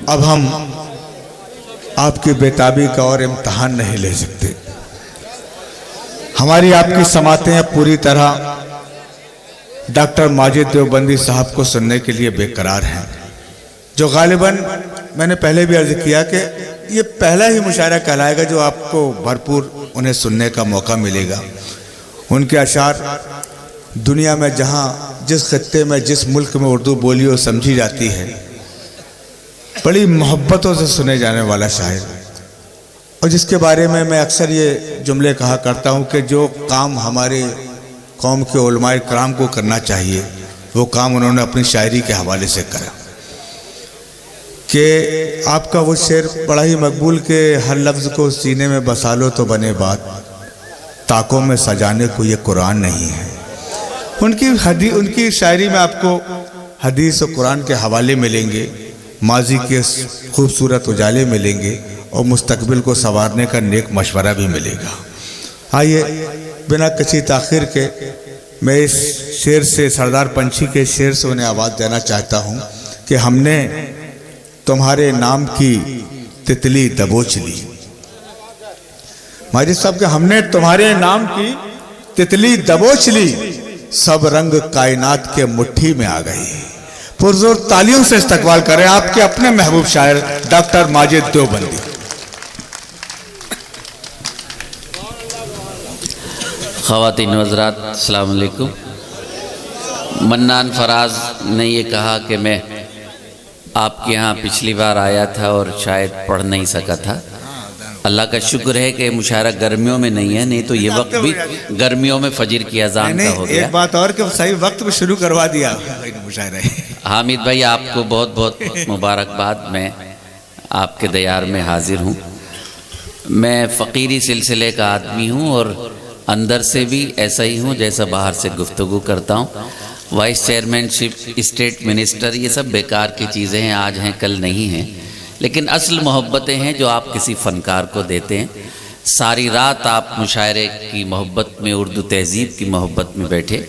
اب ہم آپ کی بیتابی کا اور امتحان نہیں لے سکتے. ہماری آپ کی سماعتیں پوری طرح ڈاکٹر ماجد دیوبندی صاحب کو سننے کے لیے بے قرار ہیں، جو غالباً میں نے پہلے بھی عرض کیا کہ یہ پہلا ہی مشاعرہ کہلائے گا جو آپ کو بھرپور انہیں سننے کا موقع ملے گا. ان کے اشعار دنیا میں جہاں جس خطے میں جس ملک میں اردو بولی اور سمجھی جاتی ہے، بڑی محبتوں سے سنے جانے والا شاعر، اور جس کے بارے میں اکثر یہ جملے کہا کرتا ہوں کہ جو کام ہمارے قوم کے علماء کرام کو کرنا چاہیے وہ کام انہوں نے اپنی شاعری کے حوالے سے کرا. کہ آپ کا وہ شعر بڑا ہی مقبول کہ ہر لفظ کو سینے میں بسا لو تو بنے بات، طاقوں میں سجانے کو یہ قرآن نہیں ہے. ان کی شاعری میں آپ کو حدیث و قرآن کے حوالے ملیں گے، ماضی کے خوبصورت اجالے ملیں گے، اور مستقبل کو سنوارنے کا نیک مشورہ بھی ملے گا. آئیے بنا کسی تاخیر کے میں اس شعر سے، سردار پنچھی کے شعر سے انہیں آواز دینا چاہتا ہوں کہ ہم نے تمہارے نام کی تتلی دبوچ لی. ماجد صاحب کہ ہم نے تمہارے نام کی تتلی دبوچ لی، سب رنگ کائنات کے مٹھی میں آ گئی. پرزور تالیوں سے استقبال کریں آپ کے اپنے محبوب شاعر ڈاکٹر ماجد دیوبندی. خواتین و حضرات السلام علیکم. منان فراز نے یہ کہا کہ میں آپ کے ہاں پچھلی بار آیا تھا اور شاید پڑھ نہیں سکا تھا. اللہ کا شکر ہے کہ مشاعرہ گرمیوں میں نہیں ہے، نہیں تو یہ وقت بھی گرمیوں میں فجر کی اذان کا ہو گیا. ایک بات اور کہ صحیح وقت میں شروع کروا دیا مشاعرہ. حامد بھائی آپ کو بہت بہت مبارکباد. میں آپ کے دیار میں حاضر ہوں. میں فقیری سلسلے کا آدمی ہوں اور اندر سے بھی ایسا ہی ہوں جیسا باہر سے گفتگو کرتا ہوں. وائس چیئرمین شپ، اسٹیٹ منسٹر، یہ سب بیکار کی چیزیں ہیں، آج ہیں کل نہیں ہیں. لیکن اصل محبتیں ہیں جو آپ کسی فنکار کو دیتے ہیں. ساری رات آپ مشاعرے کی محبت میں، اردو تہذیب کی محبت میں بیٹھے،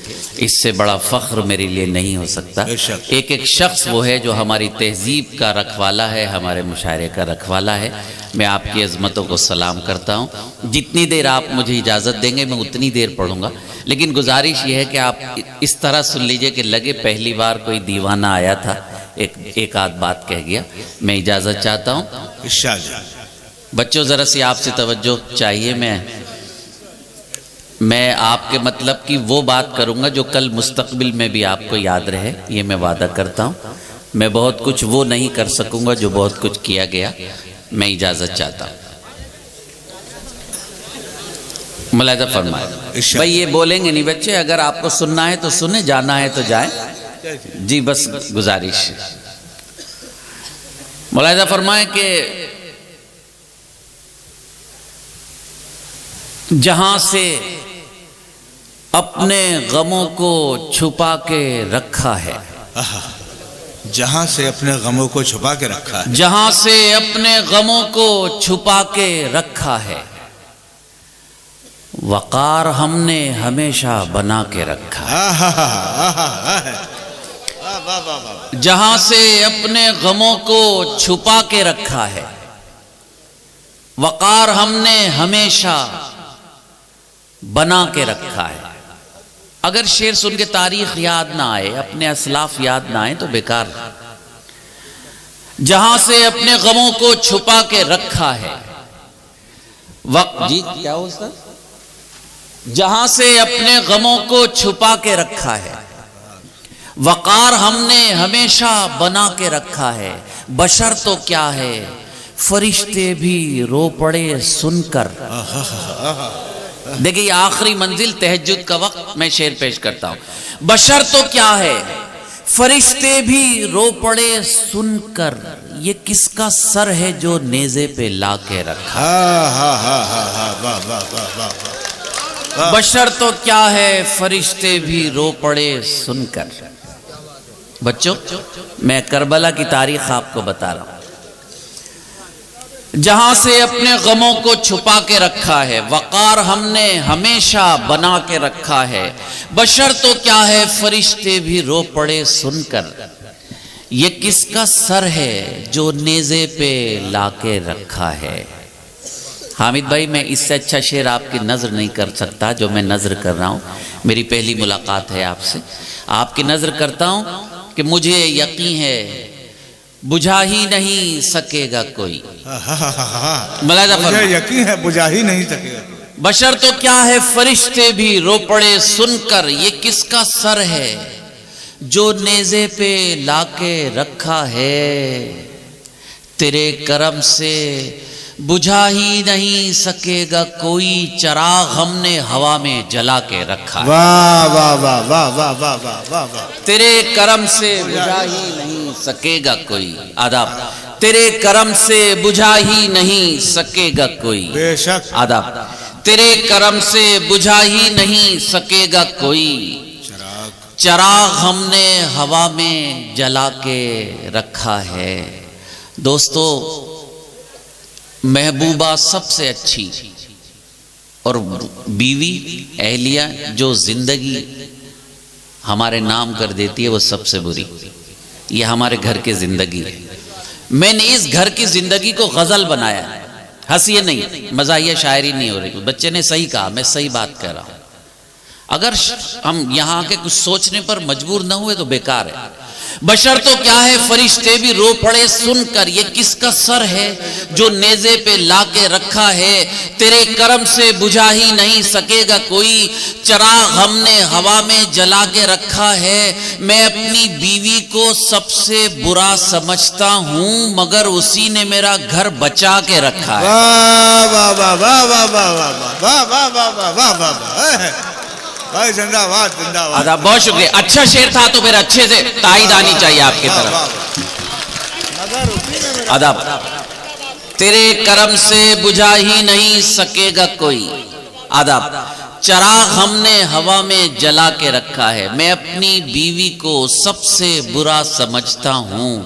اس سے بڑا فخر میرے لیے نہیں ہو سکتا. ایک ایک شخص وہ ہے جو ہماری تہذیب کا رکھوالا ہے، ہمارے مشاعرے کا رکھوالا ہے. میں آپ کی عظمتوں کو سلام کرتا ہوں. جتنی دیر آپ مجھے اجازت دیں گے میں اتنی دیر پڑھوں گا، لیکن گزارش یہ ہے کہ آپ اس طرح سن لیجئے کہ لگے پہلی بار کوئی دیوانہ آیا تھا، ایک آدھ بات کہہ گیا. میں اجازت چاہتا ہوں. بچوں ذرا سی آپ سے توجہ چاہیے. میں آپ کے مطلب کی وہ بات کروں گا جو کل مستقبل میں بھی آپ کو یاد رہے، یہ میں وعدہ کرتا ہوں. میں بہت کچھ وہ نہیں کر سکوں گا جو بہت کچھ کیا گیا. میں اجازت چاہتا ہوں. ملاحظہ فرمائے. بھائی یہ بولیں گے نہیں بچے، اگر آپ کو سننا ہے تو سنیں، جانا ہے تو جائیں. جی بس گزارش. ملاحظہ فرمائے کہ جہاں سے اپنے غموں کو چھپا کے رکھا ہے، جہاں سے اپنے غموں کو چھپا کے رکھا ہے، جہاں سے اپنے غموں کو چھپا کے رکھا ہے، وقار ہم نے ہمیشہ بنا کے رکھا ہے. جہاں سے اپنے غموں کو چھپا کے رکھا ہے، وقار ہم نے ہمیشہ بنا کے رکھا ہے. اگر شعر سن کے تاریخ یاد نہ آئے، اپنے اسلاف یاد نہ آئے تو بیکار. جہاں سے اپنے غموں کو چھپا کے رکھا ہے، جی کیا ہو سر؟ جہاں سے اپنے غموں کو چھپا کے رکھا ہے، وقار ہم نے ہمیشہ بنا کے رکھا ہے. بشر تو کیا ہے، فرشتے بھی رو پڑے سن کر. دیکھیں یہ آخری منزل تہجد کا وقت میں شعر پیش کرتا ہوں. بشر تو کیا ہے، فرشتے بھی رو پڑے سن کر. یہ کس کا سر ہے جو نیزے پہ لا کے رکھا. بشر تو کیا ہے، فرشتے بھی رو پڑے سن کر. بچوں میں کربلا کی تاریخ آپ کو بتا رہا ہوں. جہاں سے اپنے غموں کو چھپا کے رکھا ہے، وقار ہم نے ہمیشہ بنا کے رکھا ہے. بشر تو کیا ہے، فرشتے بھی رو پڑے سن کر. یہ کس کا سر ہے جو نیزے پہ لا کے رکھا ہے. حامد بھائی میں اس سے اچھا شعر آپ کی نظر نہیں کر سکتا جو میں نظر کر رہا ہوں. میری پہلی ملاقات ہے آپ سے. آپ کی نظر کرتا ہوں کہ مجھے یقین ہے بجھا ہی نہیں سکے گا کوئی. ملاحظہ مجھے فرمائیں. یقین ہے بجھا ہی نہیں سکے گا. بشر تو کیا ہے فرشتے بھی رو پڑے سن کر یہ کس کا سر ہے جو نیزے پہ لا کے رکھا ہے. تیرے کرم سے بجھا ہی نہیں سکے گا کوئی چراغ ہم نے ہوا میں جلا کے رکھا ہے. واہ واہ واہ واہ واہ واہ واہ واہ واہ. تیرے کرم سے بجھا ہی نہیں سکے گا کوئی. آداب. تیرے کرم سے بجھا ہی نہیں سکے گا کوئی. بے شک. آداب. تیرے کرم سے بجھا ہی نہیں سکے گا کوئی چراغ ہم نے ہوا میں جلا کے رکھا ہے. دوستو محبوبہ سب سے اچھی اور بیوی اہلیہ جو زندگی ہمارے نام کر دیتی ہے وہ سب سے بری. یہ ہمارے گھر کی زندگی ہے. میں نے اس گھر کی زندگی کو غزل بنایا ہے. ہنسیے نہیں, مزاحیہ شاعری نہیں ہو رہی. بچے نے صحیح کہا, میں صحیح بات کہہ رہا ہوں. اگر ہم یہاں کے کچھ سوچنے پر مجبور نہ ہوئے تو بیکار ہے. بشر تو کیا ہے فرشتے بھی رو پڑے سن کر یہ کس کا سر ہے جو نیزے پہ لا کے رکھا ہے. تیرے کرم سے بجھا ہی نہیں سکے گا کوئی چراغ ہم نے ہوا میں جلا کے رکھا ہے. میں اپنی بیوی کو سب سے برا سمجھتا ہوں مگر اسی نے میرا گھر بچا کے رکھا ہے. واہ واہ واہ واہ واہ واہ واہ واہ واہ واہ واہ واہ واہ واہ. بھائی زندہ باد زندہ باد. آدھا بہت شکریہ. اچھا شعر تھا تو پھر اچھے سے تائید آنی چاہیے آپ کی طرف. آداب. تیرے کرم سے بجھا ہی نہیں سکے گا کوئی. آداب. چراغ ہم نے ہوا میں جلا کے رکھا ہے. میں اپنی بیوی کو سب سے برا سمجھتا ہوں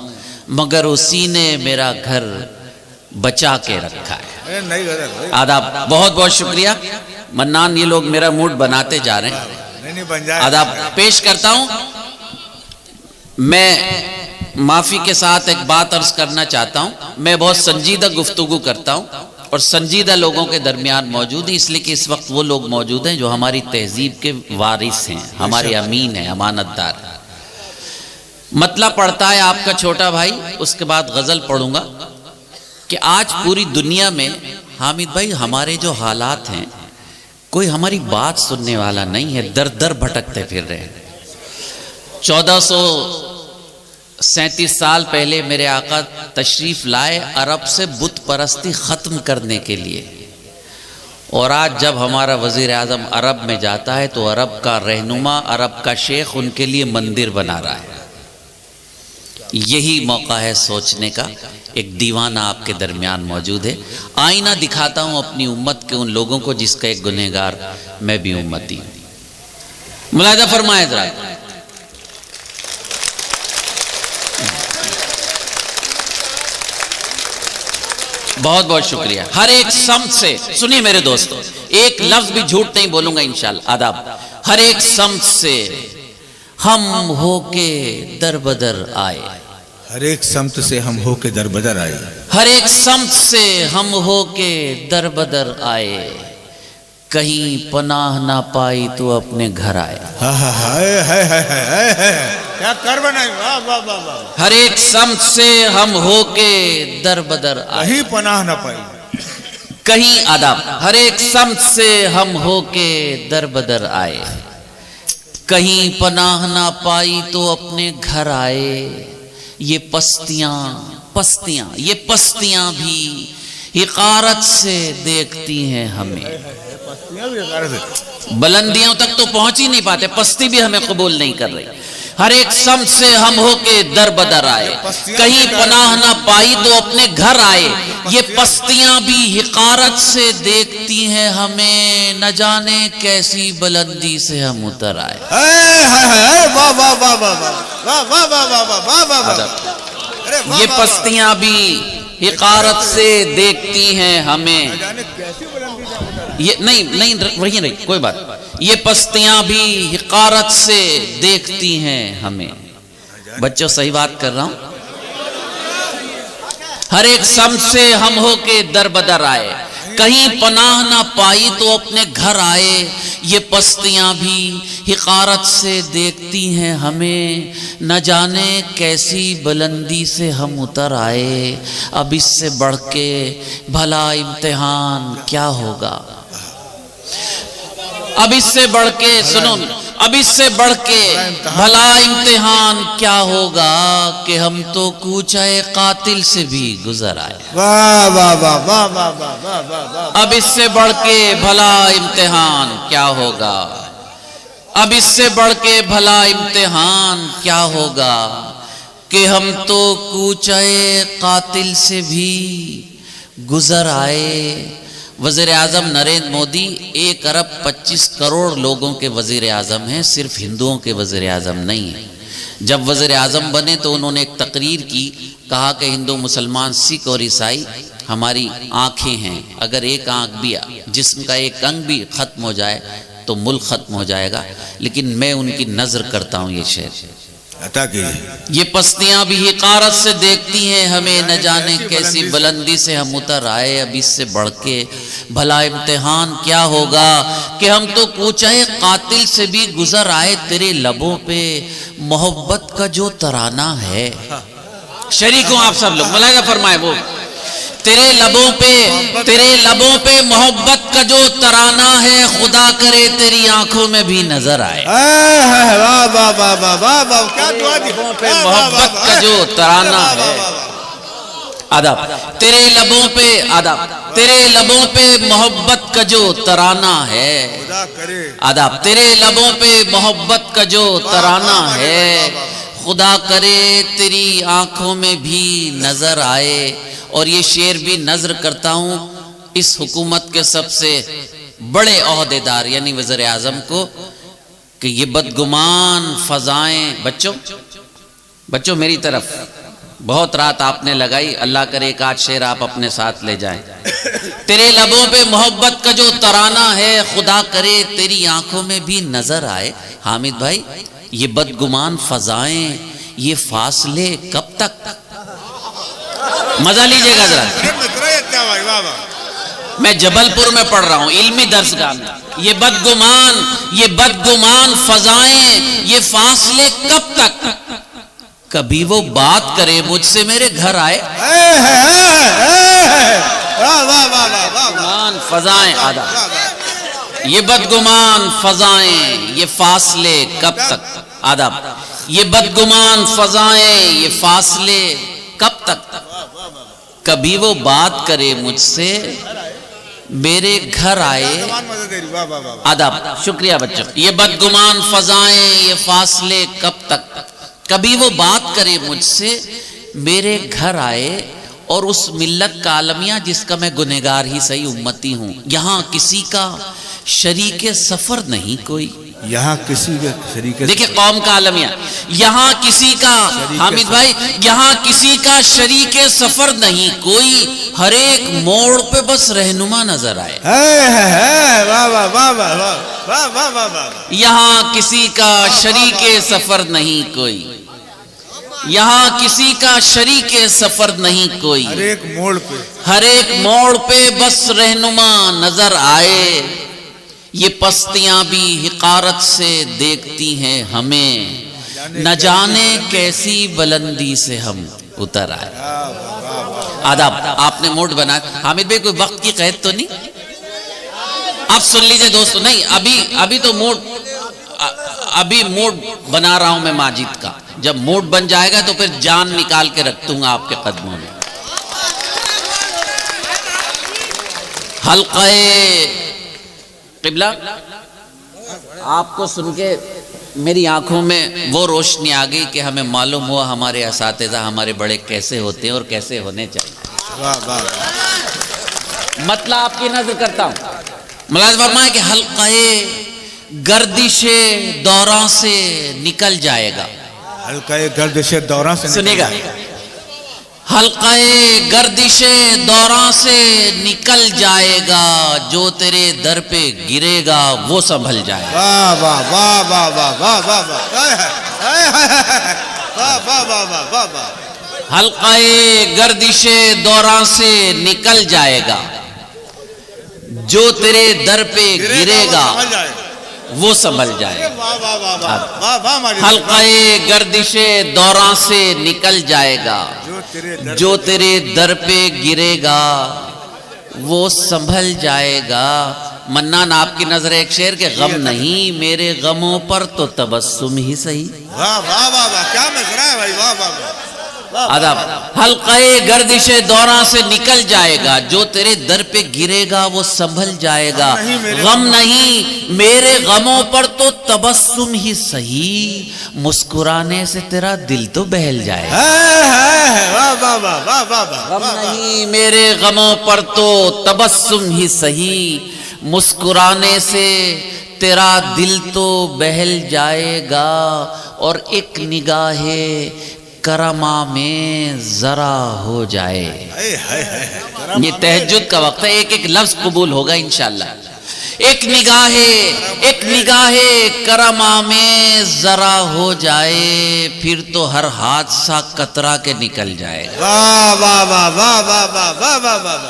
مگر اسی نے میرا گھر بچا کے رکھا ہے. آداب. بہت بہت شکریہ منان. یہ لوگ میرا موڈ بناتے جا رہے ہیں. آداب پیش کرتا ہوں. میں معافی کے ساتھ ایک بات عرض کرنا چاہتا ہوں. میں بہت سنجیدہ گفتگو کرتا ہوں اور سنجیدہ لوگوں کے درمیان موجود ہیں اس لیے کہ اس وقت وہ لوگ موجود ہیں جو ہماری تہذیب کے وارث ہیں, ہمارے امین ہیں, امانت دار ہیں. مطلب پڑھتا ہے آپ کا چھوٹا بھائی, اس کے بعد غزل پڑھوں گا کہ آج پوری دنیا میں حامد بھائی ہمارے جو حالات ہیں کوئی ہماری بات سننے والا نہیں ہے. در در بھٹکتے پھر رہے ہیں. 1437 سال پہلے میرے آقا تشریف لائے عرب سے بت پرستی ختم کرنے کے لیے, اور آج جب ہمارا وزیر اعظم عرب میں جاتا ہے تو عرب کا رہنما, عرب کا شیخ ان کے لیے مندر بنا رہا ہے. یہی موقع ہے سوچنے کا. ایک دیوانہ آپ کے درمیان موجود ہے. آئینہ دکھاتا ہوں اپنی امت کے ان لوگوں کو جس کا ایک گنہگار میں بھی امتی ہوں. ملاحظہ فرمائے ذرا. بہت بہت شکریہ. ہر ایک سمت سے سنیے میرے دوستو, ایک لفظ بھی جھوٹ نہیں بولوں گا انشاءاللہ. آداب. ہر ایک سمت سے ہم ہو کے در بدر آئے. ہر ایک سمت سے ہم ہو کے در بدر آئے. ہر ایک سمت سے ہم ہو کے در بدر آئے. کہیں پناہ نہ پائی تو اپنے گھر آئے. کیا کر بنائی. واہ واہ واہ واہ. ہر ایک سمت سے ہم ہو کے در بدر آئے. کہیں پناہ نہ پائی. کہیں آداب. ہر ایک سمت سے ہم ہو کے در بدر آئے. کہیں پناہ نہ پائی تو اپنے گھر آئے. یہ پستیاں بھی حقارت سے دیکھتی ہیں ہمیں. بلندیوں تک تو پہنچ ہی نہیں پاتے, پستی بھی ہمیں قبول نہیں کر رہی. ہر ایک سمت سے ہم ہو کے در بدر آئے. کہیں پناہ نہ پائی تو اپنے گھر آئے. یہ پستیاں بھی حقارت سے دیکھتی ہیں ہمیں. نہ جانے کیسی بلندی سے ہم اتر آئے. یہ پستیاں بھی حقارت سے دیکھتی ہیں ہمیں. یہ نہیں وہی نہیں کوئی بات. یہ پستیاں بھی حقارت سے دیکھتی ہیں ہمیں. بچوں صحیح بات کر رہا ہوں. ہر ایک سم سے ہم ہو کے در بدر آئے, کہیں پناہ نہ پائی تو اپنے گھر آئے. یہ پستیاں بھی حقارت سے دیکھتی ہیں ہمیں, نہ جانے کیسی بلندی سے ہم اتر آئے. اب اس سے بڑھ کے بھلا امتحان کیا ہوگا, اب اس سے بڑھ کے سنو, اب اس سے بڑھ کے بھلا امتحان کیا ہوگا کہ ہم تو کوچے قاتل سے بھی گزر آئے. واہ واہ واہ واہ واہ واہ واہ واہ. اب اس سے بڑھ کے بھلا امتحان کیا ہوگا, اب اس سے بڑھ کے بھلا امتحان کیا ہوگا کہ ہم تو کوچے قاتل سے بھی گزر آئے. وزیر اعظم نریندر مودی 1 ارب 25 کروڑ لوگوں کے وزیر اعظم ہیں, صرف ہندوؤں کے وزیر اعظم نہیں ہیں. جب وزیر اعظم بنے تو انہوں نے ایک تقریر کی, کہا کہ ہندو مسلمان سکھ اور عیسائی ہماری آنکھیں ہیں, اگر ایک آنکھ بھی جسم کا ایک انگ بھی ختم ہو جائے تو ملک ختم ہو جائے گا, لیکن میں ان کی نظر کرتا ہوں. یہ شعر عطا کیجیے. یہ پستیاں بھی حقارت سے دیکھتی ہیں ہمیں, نہ جانے کیسی بلندی سے ہم اتر آئے. اب اس سے بڑھ کے بھلا امتحان کیا ہوگا کہ ہم تو کوچے قاتل سے بھی گزر آئے. تیرے لبوں پہ محبت کا جو ترانہ ہے, شریک ہوں آپ سب لوگ, ملاحظہ فرمائے, وہ تیرے لبوں پہ محبت کا جو ترانہ ہے, خدا کرے تیری آنکھوں میں بھی نظر آئے. واہ واہ واہ واہ واہ واہ, کیا دعا دی. محبت کا جو ترانہ ہے, آداب تیرے لبوں پہ, آداب تیرے لبوں پہ محبت کا جو ترانہ ہے, خدا کرے آداب تیرے لبوں پہ محبت کا جو ترانہ ہے, خدا کرے تیری آنکھوں میں بھی نظر آئے. اور یہ شعر بھی نظر کرتا ہوں اس حکومت کے سب سے بڑے عہدیدار یعنی وزیر اعظم کو, کہ یہ بدگمان فضائیں, بچوں میری طرف بہت رات آپ نے لگائی, اللہ کرے ایک آدھ شعر آپ اپنے ساتھ لے جائیں. تیرے لبوں پہ محبت کا جو ترانہ ہے, خدا کرے تیری آنکھوں میں بھی نظر آئے. حامد بھائی, یہ بدگمان فضائیں, یہ فاصلے کب تک؟ مزہ لیجئے گا ذرا. میں جبل پور میں پڑھ رہا ہوں, علمی درسگاہ میں. یہ بدگمان فضائیں, یہ فاصلے کب تک؟ کبھی وہ بات کرے مجھ سے میرے گھر آئے. بدگمان فضائیں, یہ بدگمان فضائیں, یہ فاصلے کب تک؟ آداب یہ بدگمان فضائیں, یہ فاصلے کب تک؟ کبھی وہ بات کرے مجھ سے میرے گھر آئے. آداب, شکریہ بچوں. یہ بدگمان فضائیں, یہ فاصلے کب تک؟ کبھی وہ بات کرے مجھ سے میرے گھر آئے. اور اس ملت کا عالمیہ جس کا میں گنہگار ہی صحیح امتی ہوں, یہاں کسی کا شریک سفر نہیں کوئی. یہاں کسی کا شریک, دیکھیں قوم کا عالمیہ, یہاں کسی کا, حامد بھائی, یہاں کسی کا شریک سفر نہیں کوئی, ہر ایک موڑ پہ بس رہنما نظر آئے. یہاں کسی کا شریک سفر نہیں کوئی, یہاں کسی کا شریک سفر نہیں کوئی, ہر ایک موڑ پہ, ہر ایک موڑ پہ بس رہنما نظر آئے. یہ پستیاں بھی حقارت سے دیکھتی ہیں ہمیں, نہ جانے کیسی بلندی سے ہم اتر آئے. آداب آپ نے موڈ بنا. حامد بھائی کوئی وقت کی قید تو نہیں؟ آپ سن لیجئے دوستو. نہیں, ابھی تو ابھی موڈ بنا رہا ہوں میں ماجد کا. جب موڈ بن جائے گا تو پھر جان نکال کے رکھ دوں گا آپ کے قدموں میں. حلقہ قبلہ, آپ کو سن کے میری آنکھوں میں وہ روشنی آ گئی کہ ہمیں معلوم ہوا ہمارے اساتذہ ہمارے بڑے کیسے ہوتے ہیں اور کیسے ہونے چاہیے. مطلب آپ کی نظر کرتا ہوں, ملاحظہ فرمائے کہ حلقہ گردش دوراں سے نکل جائے گا. حلقہ گردش دوراں سے, سنیے گا, حلقہ گردش دوراں سے نکل جائے گا, جو تیرے در پہ گرے گا وہ سنبھل جائے گا. واہ واہ واہ واہ واہ واہ واہ. واہ واہ واہ واہ واہ واہ. حلقہ گردش دوراں سے نکل جائے گا، جو تیرے در پہ گرے گا وہ سنبھل جائے گا. واہ واہ واہ واہ واہ واہ ماجد. حلقہ گردش دوراں سے نکل جائے گا، جو تیرے در پہ گرے گا وہ سنبھل جائے گا. منان آپ کی نظر ایک شعر کے غم نہیں میرے غموں پر تو تبسم ہی صحیح. واہ واہ واہ واہ کیا مشرا ہے بھائی. واہ واہ واہ. آداب. حلقہ گردش دوراں سے نکل جائے گا، جو تیرے در پہ گرے گا وہ سنبھل جائے گا. غم نہیں میرے غموں پر تو تبسم ہی صحیح، مسکرانے سے تیرا دل تو بہل جائے گا. واہ واہ واہ واہ واہ واہ. غم نہیں میرے غموں پر تو تبسم ہی صحیح، مسکرانے سے تیرا دل تو بہل جائے گا. اور ایک نگاہ کرما میں ذرا ہو جائے. یہ تہجد کا وقت ہے، ایک ایک لفظ قبول ہوگا انشاءاللہ. ایک نگاہ کرما میں ذرا ہو جائے، پھر تو ہر حادثہ قطرہ کے نکل جائے گا. واہ واہ واہ واہ واہ واہ واہ واہ واہ.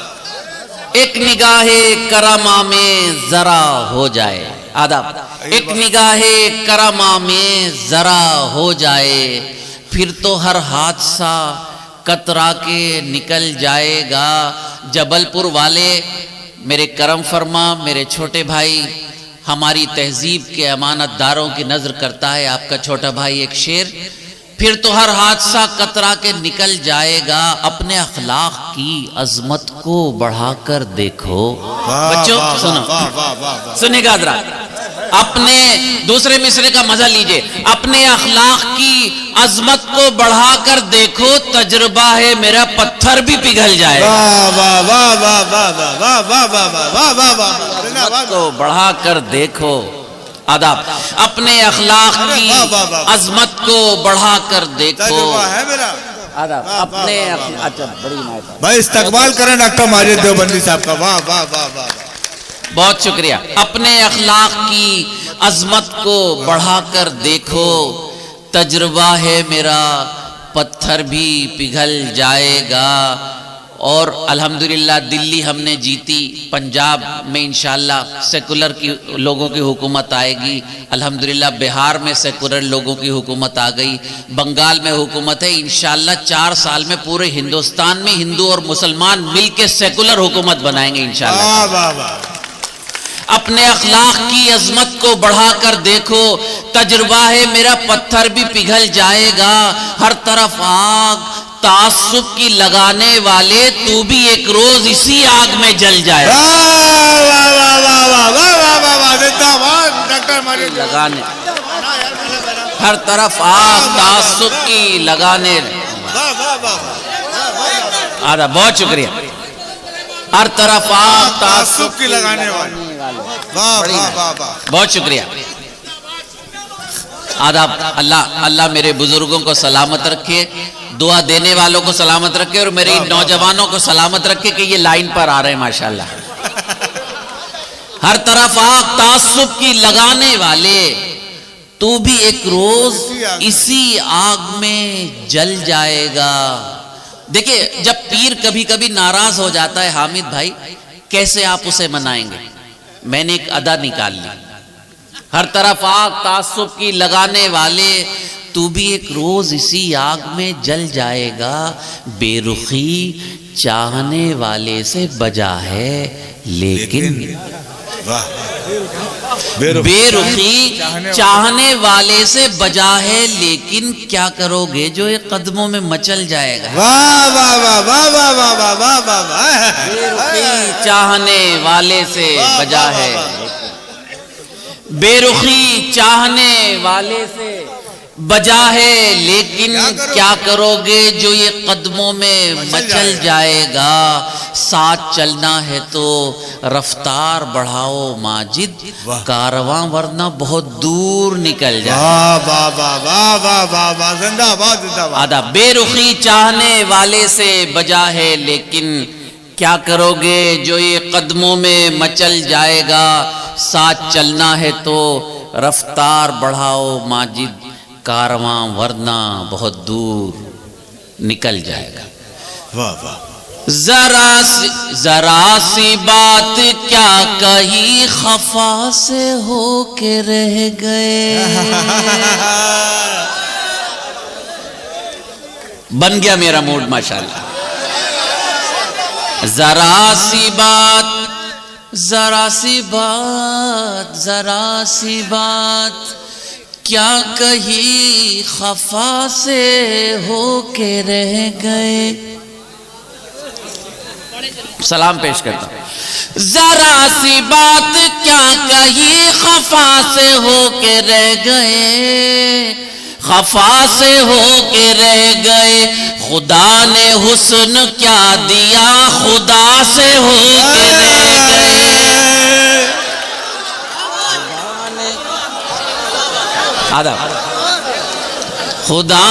ایک نگاہ کرما میں ذرا ہو جائے. آداب. ایک نگاہ کرما میں ذرا ہو جائے، پھر تو ہر حادثہ قطرہ کے نکل جائے گا. جبل پور والے میرے کرم فرما، میرے چھوٹے بھائی، ہماری تہذیب کے امانت داروں کی نظر کرتا ہے آپ کا چھوٹا بھائی. ایک شعر، پھر تو ہر حادثہ قطرہ کے نکل جائے گا، اپنے اخلاق کی عظمت کو بڑھا کر دیکھو. بچوں سنو، سنیں گا ذرا، اپنے دوسرے مصرے کا مزہ لیجئے. اپنے اخلاق کی عظمت کو بڑھا کر دیکھو، تجربہ ہے میرا پتھر بھی پگھل جائے. واہ واہ واہ واہ واہ واہ واہ واہ واہ واہ واہ واہ. عظمت کو بڑھا کر دیکھو. آداب. اپنے اخلاق کی عظمت کو بڑھا کر دیکھو. تجربہ ہے میرا. آداب. اپنے اچھا بڑی عنایت. بھائی استقبال کریں ڈاکٹر ماجد دیوبندی صاحب کا. واہ واہ واہ واہ. بہت شکریہ. اپنے اخلاق کی عظمت کو بڑھا کر دیکھو، تجربہ ہے میرا پتھر بھی پگھل جائے گا. اور الحمدللہ دلی ہم نے جیتی، پنجاب میں انشاءاللہ سیکولر کی لوگوں کی حکومت آئے گی. الحمدللہ بہار میں سیکولر لوگوں کی حکومت آ گئی، بنگال میں حکومت ہے. انشاءاللہ 4 سال میں پورے ہندوستان میں ہندو اور مسلمان مل کے سیکولر حکومت بنائیں گے انشاءاللہ. واہ واہ واہ. اپنے اخلاق کی عظمت کو بڑھا کر دیکھو، تجربہ ہے میرا پتھر بھی پگھل جائے گا. ہر طرف آگ تعصب کی لگانے والے، تو بھی ایک روز اسی آگ میں جل جائے. لگانے ہر طرف آگ تعصب کی لگانے. آدھا. بہت شکریہ. ہر طرف آگ تعصب کی لگانے والے. بہت شکریہ. آداب. اللہ میرے بزرگوں کو سلامت رکھے، دعا دینے والوں کو سلامت رکھے، اور میری نوجوانوں کو سلامت رکھے کہ یہ لائن پر آ رہے ہیں ماشاءاللہ. ہر طرف آگ تعصب کی لگانے والے، تو بھی ایک روز اسی آگ میں جل جائے گا. دیکھیں جب پیر کبھی کبھی ناراض ہو جاتا ہے حامد بھائی، کیسے آپ اسے منائیں گے؟ میں نے ایک ادا نکال لی. ہر طرف آگ تعصب کی لگانے والے، تو بھی ایک روز اسی آگ میں جل جائے گا. بے رخی چاہنے والے سے بجا ہے لیکن بے رخی چاہنے والے سے بجا ہے لیکن کیا کرو گے جو ایک قدموں میں مچل جائے گا. واہ واہ واہ واہ واہ واہ واہ واہ واہ. بے رخی چاہنے والے سے بجا ہے، بے رخی چاہنے والے سے بجا ہے لیکن کیا کرو گے جو یہ قدموں میں مچل جائے گا. ساتھ چلنا ہے تو رفتار بڑھاؤ ماجد، کارواں ورنہ بہت دور نکل جائے. واہ واہ واہ واہ واہ واہ واہ. زندہ باد زندہ باد. آدھا. بے رخی چاہنے والے سے بجا ہے لیکن کیا کرو گے جو یہ قدموں میں مچل جائے گا. ساتھ چلنا ہے تو رفتار بڑھاؤ ماجد، کارواں ورنہ بہت دور نکل جائے گا. واہ واہ. ذرا سی بات کیا کہی خفا سے ہو کے رہ گئے. بن گیا میرا موڈ ماشاءاللہ. ذرا سی بات کیا کہی خفا سے ہو کے رہ گئے. سلام پیش کرتا ہوں. ذرا سی بات کیا کہی خفا سے ہو کے رہ گئے. خفا سے ہو کے رہ گئے. خدا نے حسن کیا دیا خدا سے ہو کے رہ گئے. خدا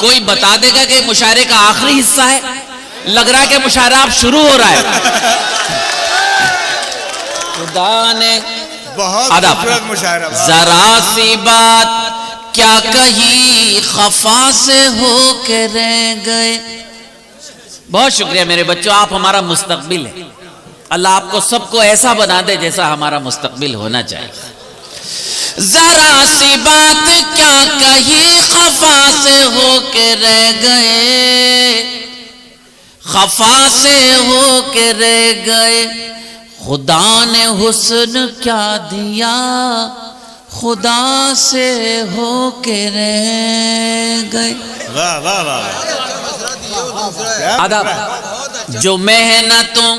کوئی بتا دے گا کہ مشاعرے کا آخری حصہ ہے؟ لگ رہا ہے کہ مشاعرہ اب شروع ہو رہا ہے. خدا نے بہت خوبصورت مشاعرہ. ذرا سی بات کیا کہی خفا سے ہو کے رہ گئے. بہت شکریہ میرے بچوں، آپ ہمارا مستقبل ہے. اللہ آپ کو سب کو ایسا بنا دے جیسا ہمارا مستقبل ہونا چاہیے. ذرا سی بات کیا کہی خفا سے ہو کے رہ گئے. خفا سے ہو کے رہ گئے. خدا نے حسن کیا دیا خدا سے ہو کے رہ گئے. واہ واہ واہ. آداب. جو محنتوں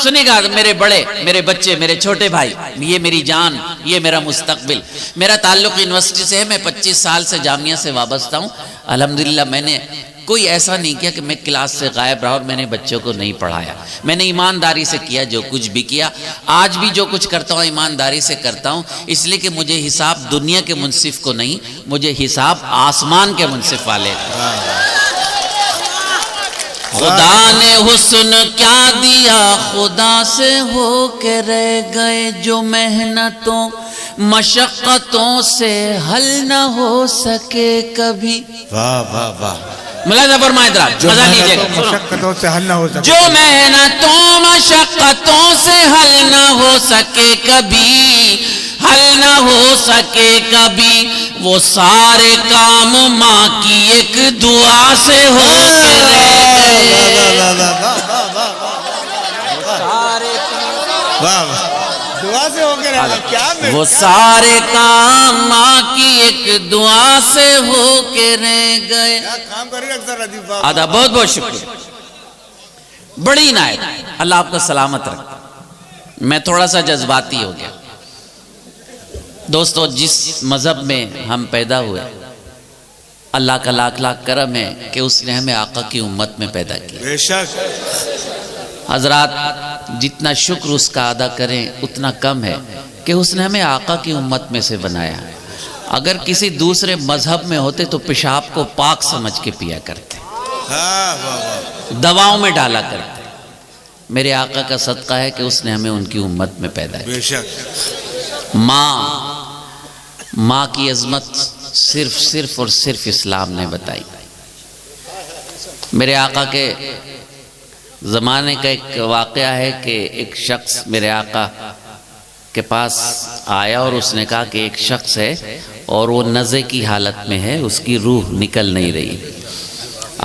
سنیں گا میرے بڑے، میرے بچے، میرے چھوٹے بھائی، یہ میری جان، یہ میرا مستقبل. میرا تعلق یونیورسٹی سے ہے. میں 25 سال سے جامعہ سے وابستہ ہوں. الحمدللہ میں نے کوئی ایسا نہیں کیا کہ میں کلاس سے غائب رہا اور میں نے بچوں کو نہیں پڑھایا. میں نے ایمانداری سے کیا جو کچھ بھی کیا. آج بھی جو کچھ کرتا ہوں ایمانداری سے کرتا ہوں، اس لیے کہ مجھے حساب دنیا کے منصف کو نہیں، مجھے حساب آسمان کے منصف والے. خدا نے حسن کیا دیا خدا سے ہو کے رہ گئے. جو محنتوں مشقتوں سے حل نہ ہو سکے کبھی. واہ واہ واہ. ملاحظہ فرمائے حضرات، مزہ لیجیے گا. مشقتوں سے حل نہ ہو سکے. جو محنتوں مشقتوں سے حل نہ ہو سکے کبھی، حل نہ ہو سکے کبھی، وہ سارے کام ماں کی ایک دعا سے ہو کے رہ گئے. دعا سے ہو کے رہ گئے. کیا وہ سارے کام ماں کی ایک دعا سے ہو کے رہ گئے. کام کر رہے اکثر لطیف. آدھا بہت بہت شکریہ. بڑی عنایت. اللہ آپ کو سلامت رکھے. میں تھوڑا سا جذباتی ہو گیا. دوستو، جس مذہب میں ہم پیدا ہوئے، اللہ کا لاکھ لاکھ کرم ہے کہ اس نے ہمیں آقا کی امت میں پیدا کیا. بے شک. حضرات، جتنا شکر اس کا ادا کریں اتنا کم ہے کہ اس نے ہمیں آقا کی امت میں سے بنایا. اگر کسی دوسرے مذہب میں ہوتے تو پیشاب کو پاک سمجھ کے پیا کرتے، دواؤں میں ڈالا کرتے. میرے آقا کا صدقہ ہے کہ اس نے ہمیں ان کی امت میں پیدا کیا. بے شک. ماں کی عظمت صرف اور صرف اسلام نے بتائی. میرے آقا کے زمانے کا ایک واقعہ ہے کہ ایک شخص میرے آقا کے پاس آیا اور اس نے کہا کہ ایک شخص ہے اور وہ نزع کی حالت میں ہے، اس کی روح نکل نہیں رہی.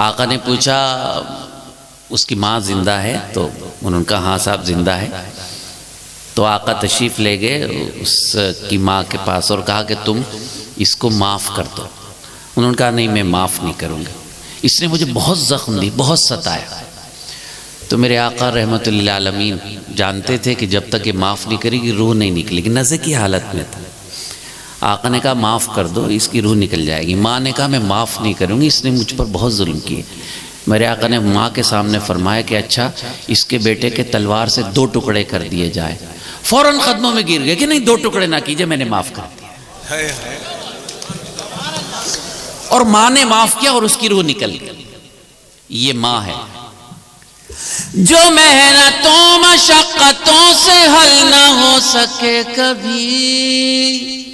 آقا نے پوچھا اس کی ماں زندہ ہے؟ تو انہوں نے کہا ہاں صاحب زندہ ہے. تو آقا تشریف لے گئے اس کی ماں کے پاس اور کہا کہ تم اس کو معاف کر دو. انہوں نے کہا نہیں، میں معاف نہیں کروں گا، اس نے مجھے بہت زخم دی، بہت ستایا. تو میرے آقا رحمت اللہ عالمین جانتے تھے کہ جب تک یہ معاف نہیں کرے گی روح نہیں نکلے گی. نزع کی حالت میں تھا. آقا نے کہا معاف کر دو، اس کی روح نکل جائے گی. ماں نے کہا میں معاف نہیں کروں گی، اس نے مجھ پر بہت ظلم کیے. میرے آقا نے ماں کے سامنے فرمایا کہ اچھا اس کے بیٹے کے تلوار سے 2 ٹکڑے کر دیے جائے. فوراً قدموں میں گر گئے کہ نہیں 2 ٹکڑے نہ کیجئے، میں نے معاف کر دیا. اور ماں نے معاف کیا اور اس کی روح نکل گئی. یہ ماں ہے. جو محنتوں مشقتوں سے حل نہ ہو سکے کبھی،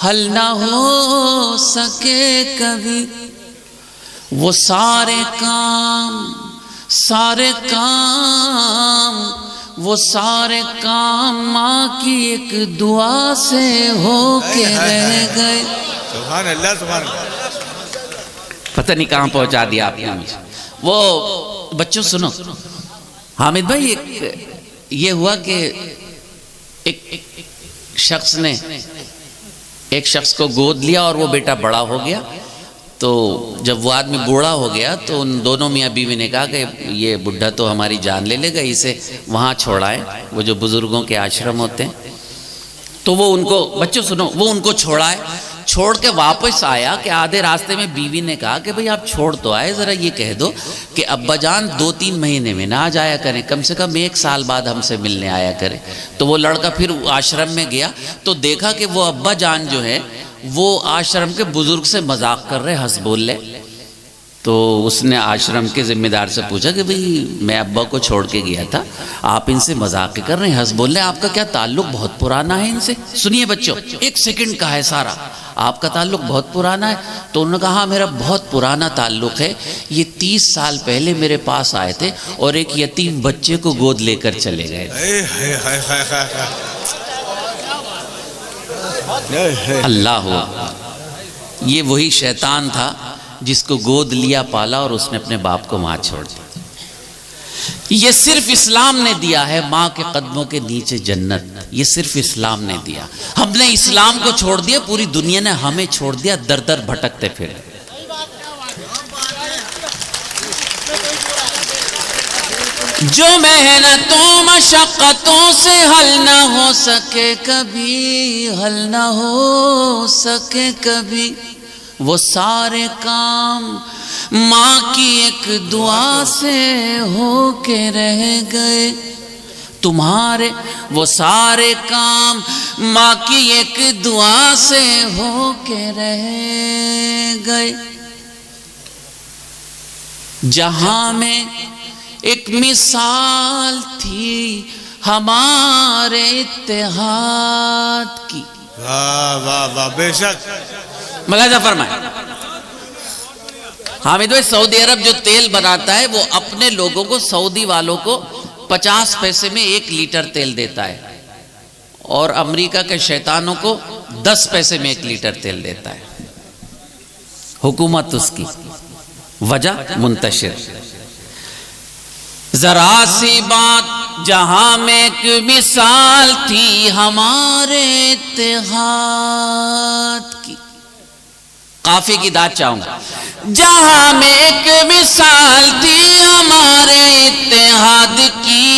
حل نہ ہو سکے کبھی، وہ سارے کام وہ سارے کام ماں کی ایک دعا سے ہو کے رہ گئے۔ سبحان اللہ سبحان اللہ۔ پتہ نہیں کہاں پہنچا دیا آپ نے مجھے۔ وہ بچوں سنو، حامد بھائی یہ ہوا کہ ایک شخص کو گود لیا اور وہ بیٹا بڑا ہو گیا، تو جب وہ آدمی بوڑھا ہو گیا تو ان دونوں میاں بیوی نے کہا کہ یہ بڈھا تو ہماری جان لے لے گا، اسے وہاں چھوڑائیں، وہ جو بزرگوں کے آشرم ہوتے ہیں۔ تو وہ ان کو، بچوں سنو، وہ ان کو چھوڑائے، چھوڑ کے واپس آیا کہ آدھے راستے میں بیوی نے کہا کہ بھئی آپ چھوڑ تو آئے، ذرا یہ کہہ دو کہ ابا جان 2-3 مہینے میں نہ آ جایا کریں، کم سے کم 1 سال بعد ہم سے ملنے آیا کرے۔ تو وہ لڑکا پھر آشرم میں گیا تو دیکھا کہ وہ ابا جان جو ہے وہ آشرم کے بزرگ سے مذاق کر رہے، ہنس بول لے۔ تو اس نے آشرم کے ذمہ دار سے پوچھا کہ بھئی میں ابا کو چھوڑ کے گیا تھا، آپ ان سے مذاق کر رہے ہیں، ہنس بول رہے ہیں، آپ کا کیا تعلق بہت پرانا ہے ان سے؟ سنیے بچوں، 1 سیکنڈ کا ہے سارا، آپ کا تعلق بہت پرانا ہے؟ تو انہوں نے کہا میرا بہت پرانا تعلق ہے، یہ 30 سال پہلے میرے پاس آئے تھے اور ایک یتیم بچے کو گود لے کر چلے گئے۔ اللہ ہو، یہ وہی شیطان تھا جس کو گود لیا پالا اور اس نے اپنے باپ کو وہاں چھوڑ دیا۔ یہ صرف اسلام نے دیا ہے ماں کے قدموں کے نیچے جنت، یہ صرف اسلام نے دیا۔ ہم نے اسلام کو چھوڑ دیا، پوری دنیا نے ہمیں چھوڑ دیا، در در بھٹکتے پھر۔ جو محنتوں مشقتوں سے حل نہ ہو سکے کبھی، حل نہ ہو سکے کبھی، وہ سارے کام ماں کی ایک دعا سے ہو کے رہ گئے۔ تمہارے وہ سارے کام ماں کی ایک دعا سے ہو کے رہ گئے۔ جہاں میں ایک مثال تھی ہمارے اتحاد کی۔ واہ واہ واہ، بے شک ملاحظہ فرمائیں، حامد بھائی سعودی عرب جو تیل بناتا ہے وہ اپنے لوگوں کو، سعودی والوں کو 50 پیسے میں 1 لیٹر تیل دیتا ہے، اور امریکہ کے شیطانوں کو 10 پیسے میں 1 لیٹر تیل دیتا ہے۔ حکومت اس کی، وجہ منتشر۔ ذرا سی بات جہاں میں ایک مثال تھی ہمارے اتحاد کی۔ قافیے کی داد چاہوں گا۔ جہاں میں ایک مثال تھی ہمارے اتحاد کی،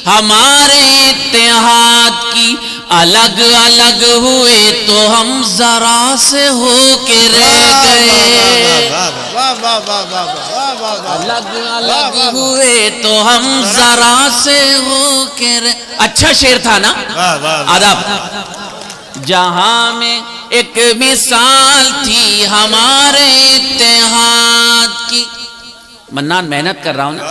ہمارے اتحاد کی، الگ الگ ہوئے تو ہم ذرا سے ہو کے رہ گئے۔ الگ الگ ہوئے تو ہم ذرا سے ہو کے رہ۔ اچھا شعر تھا نا؟ آداب۔ جہاں میں ایک مثال تھی ہمارے اتحاد کی۔ منان محنت کر رہا ہوں نا۔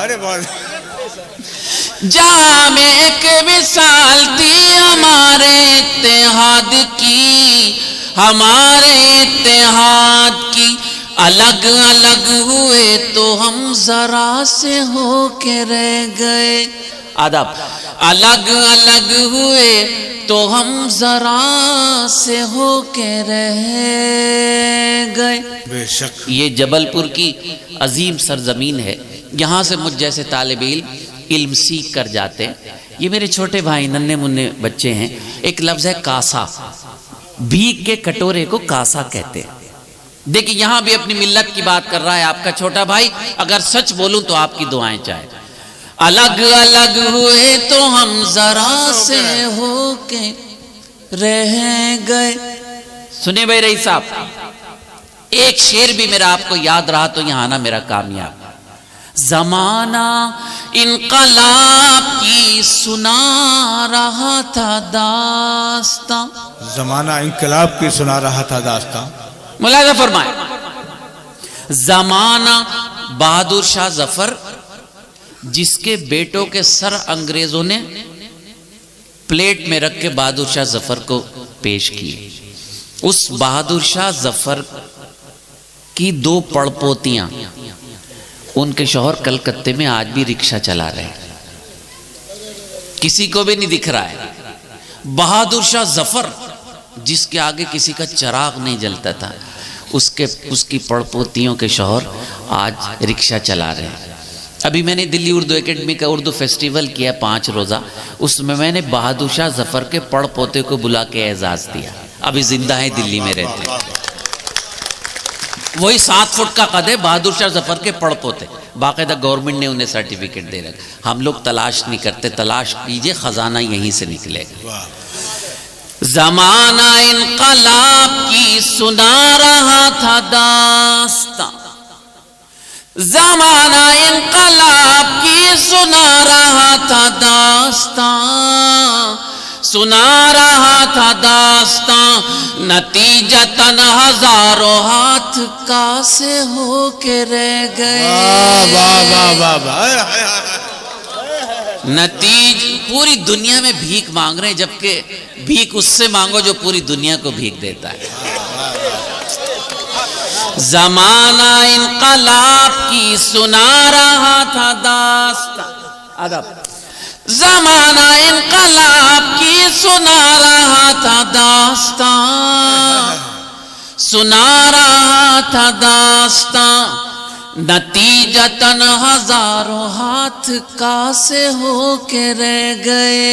جہاں میں ایک مثال تھی ہمارے اتحاد کی، ہمارے اتحاد کی، الگ الگ ہوئے تو ہم ذرا سے ہو کے رہ گئے۔ آداب۔ الگ الگ ہوئے تو ہم ذرا سے ہو کے رہ گئے۔ بے شک یہ جبل پور کی عظیم سرزمین ہے، یہاں سے مجھ جیسے طالب علم سیکھ کر جاتے ہیں۔ یہ میرے چھوٹے بھائی ننھے منھے بچے ہیں۔ ایک لفظ ہے کاسا، بھیگ کے کٹورے کو کاسا کہتے ہیں۔ دیکھیں یہاں بھی اپنی ملت کی بات کر رہا ہے آپ کا چھوٹا بھائی، اگر سچ بولوں تو آپ کی دعائیں چاہے۔ الگ الگ ہوئے تو ہم ذرا سے ہو کے رہ گئے۔ سنیں بھائی رئیس صاحب، ایک شعر بھی میرا آپ کو یاد رہا تو یہاں آنا میرا کامیاب۔ زمانہ انقلاب کی سنا رہا تھا داستاں، زمانہ انقلاب کی سنا رہا تھا داستاں۔ ملاحظہ فرمائیں، زمانہ بہادر شاہ ظفر جس کے بیٹوں کے سر انگریزوں نے پلیٹ میں رکھ کے بہادر شاہ ظفر کو پیش کیے۔ اس بہادر شاہ ظفر کی 2 پڑپوتیاں، ان کے شوہر کلکتے میں آج بھی رکشہ چلا رہے ہیں، کسی کو بھی نہیں دکھ رہا ہے۔ بہادر شاہ ظفر جس کے آگے کسی کا چراغ نہیں جلتا تھا، اس کی پڑپوتیوں کے شوہر آج رکشہ چلا رہے ہیں۔ ابھی میں نے دلی اردو اکیڈمی کا اردو فیسٹیول کیا 5 روزہ، اس میں نے بہادر شاہ ظفر کے پڑ پوتے کو بلا کے اعزاز دیا، ابھی زندہ ہے، دلی میں رہتے ہیں۔ وہی 7 فٹ کا قد ہے، بہادر شاہ ظفر کے پڑ پوتے، باقاعدہ گورنمنٹ نے انہیں سرٹیفکیٹ دے رکھا۔ ہم لوگ تلاش نہیں کرتے، تلاش کیجئے، خزانہ یہیں سے نکلے گا۔ زمانہ انقلاب کی سنا رہا تھا داستان، زمانہ انقلاب کی سنا رہا تھا داستان، سنا رہا تھا داستان، نتیجتاً ہزاروں ہاتھ کاسے ہو کے رہ گئے۔ پوری دنیا میں بھیک مانگ رہے ہیں، جبکہ بھیک اس سے مانگو جو پوری دنیا کو بھیک دیتا ہے۔ زمانہ انقلاب کی سنا رہا تھا داستان، زمانہ انقلاب کی سنا رہا تھا داستان، سنا رہا تھا داستان، نتیجتاً ہزاروں ہاتھ کاسے ہو کے رہ گئے۔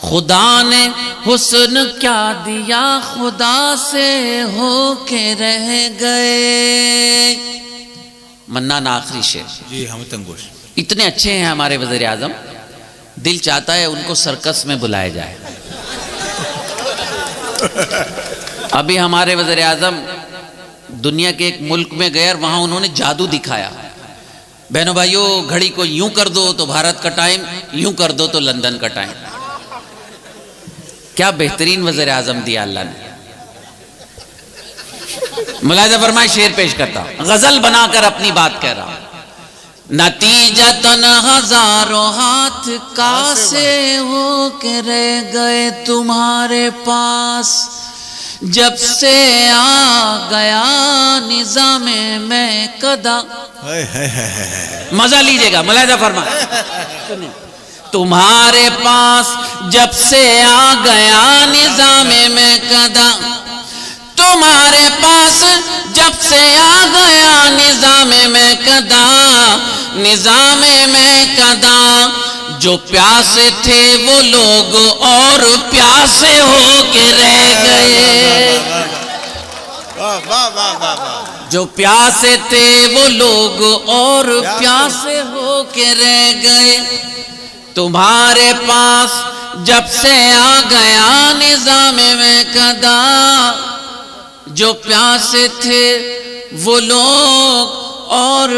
خدا نے حسن کیا دیا، خدا سے ہو کے رہ گئے۔ منان آخری شعر جی حامد انگوش، اتنے اچھے ہیں ہمارے وزیر اعظم، دل چاہتا ہے ان کو سرکس میں بلایا جائے۔ ابھی ہمارے وزیر اعظم دنیا کے ایک ملک میں گئے اور وہاں انہوں نے جادو دکھایا۔ بہنوں بھائیوں، گھڑی کو یوں کر دو تو بھارت کا ٹائم، یوں کر دو تو لندن کا ٹائم۔ کیا بہترین وزیر اعظم دیا اللہ نے۔ ملاحظہ فرمائے، شعر پیش کرتا ہوں، غزل بنا کر اپنی بات کہہ رہا ہوں۔ نتیجتاً ہزاروں ہاتھ کاسے ہو کے رہ گئے تمہارے پاس، جب سے آ گیا نظام میں قدا۔ مزہ لیجئے گا، ملاحظہ فرمائے، تمہارے پاس جب سے آ گیا نظام میں قدا، تمہارے پاس جب سے آ گیا نظام میں قدا، نظام میں قدا، جو پیاسے تھے وہ لوگ اور پیاسے ہو کے رہ گئے، جو پیاسے تھے وہ لوگ اور پیاسے ہو کے رہ گئے، تمہارے پاس جب سے آ گیا نظام میں قدا، جو پیاسے تھے وہ لوگ اور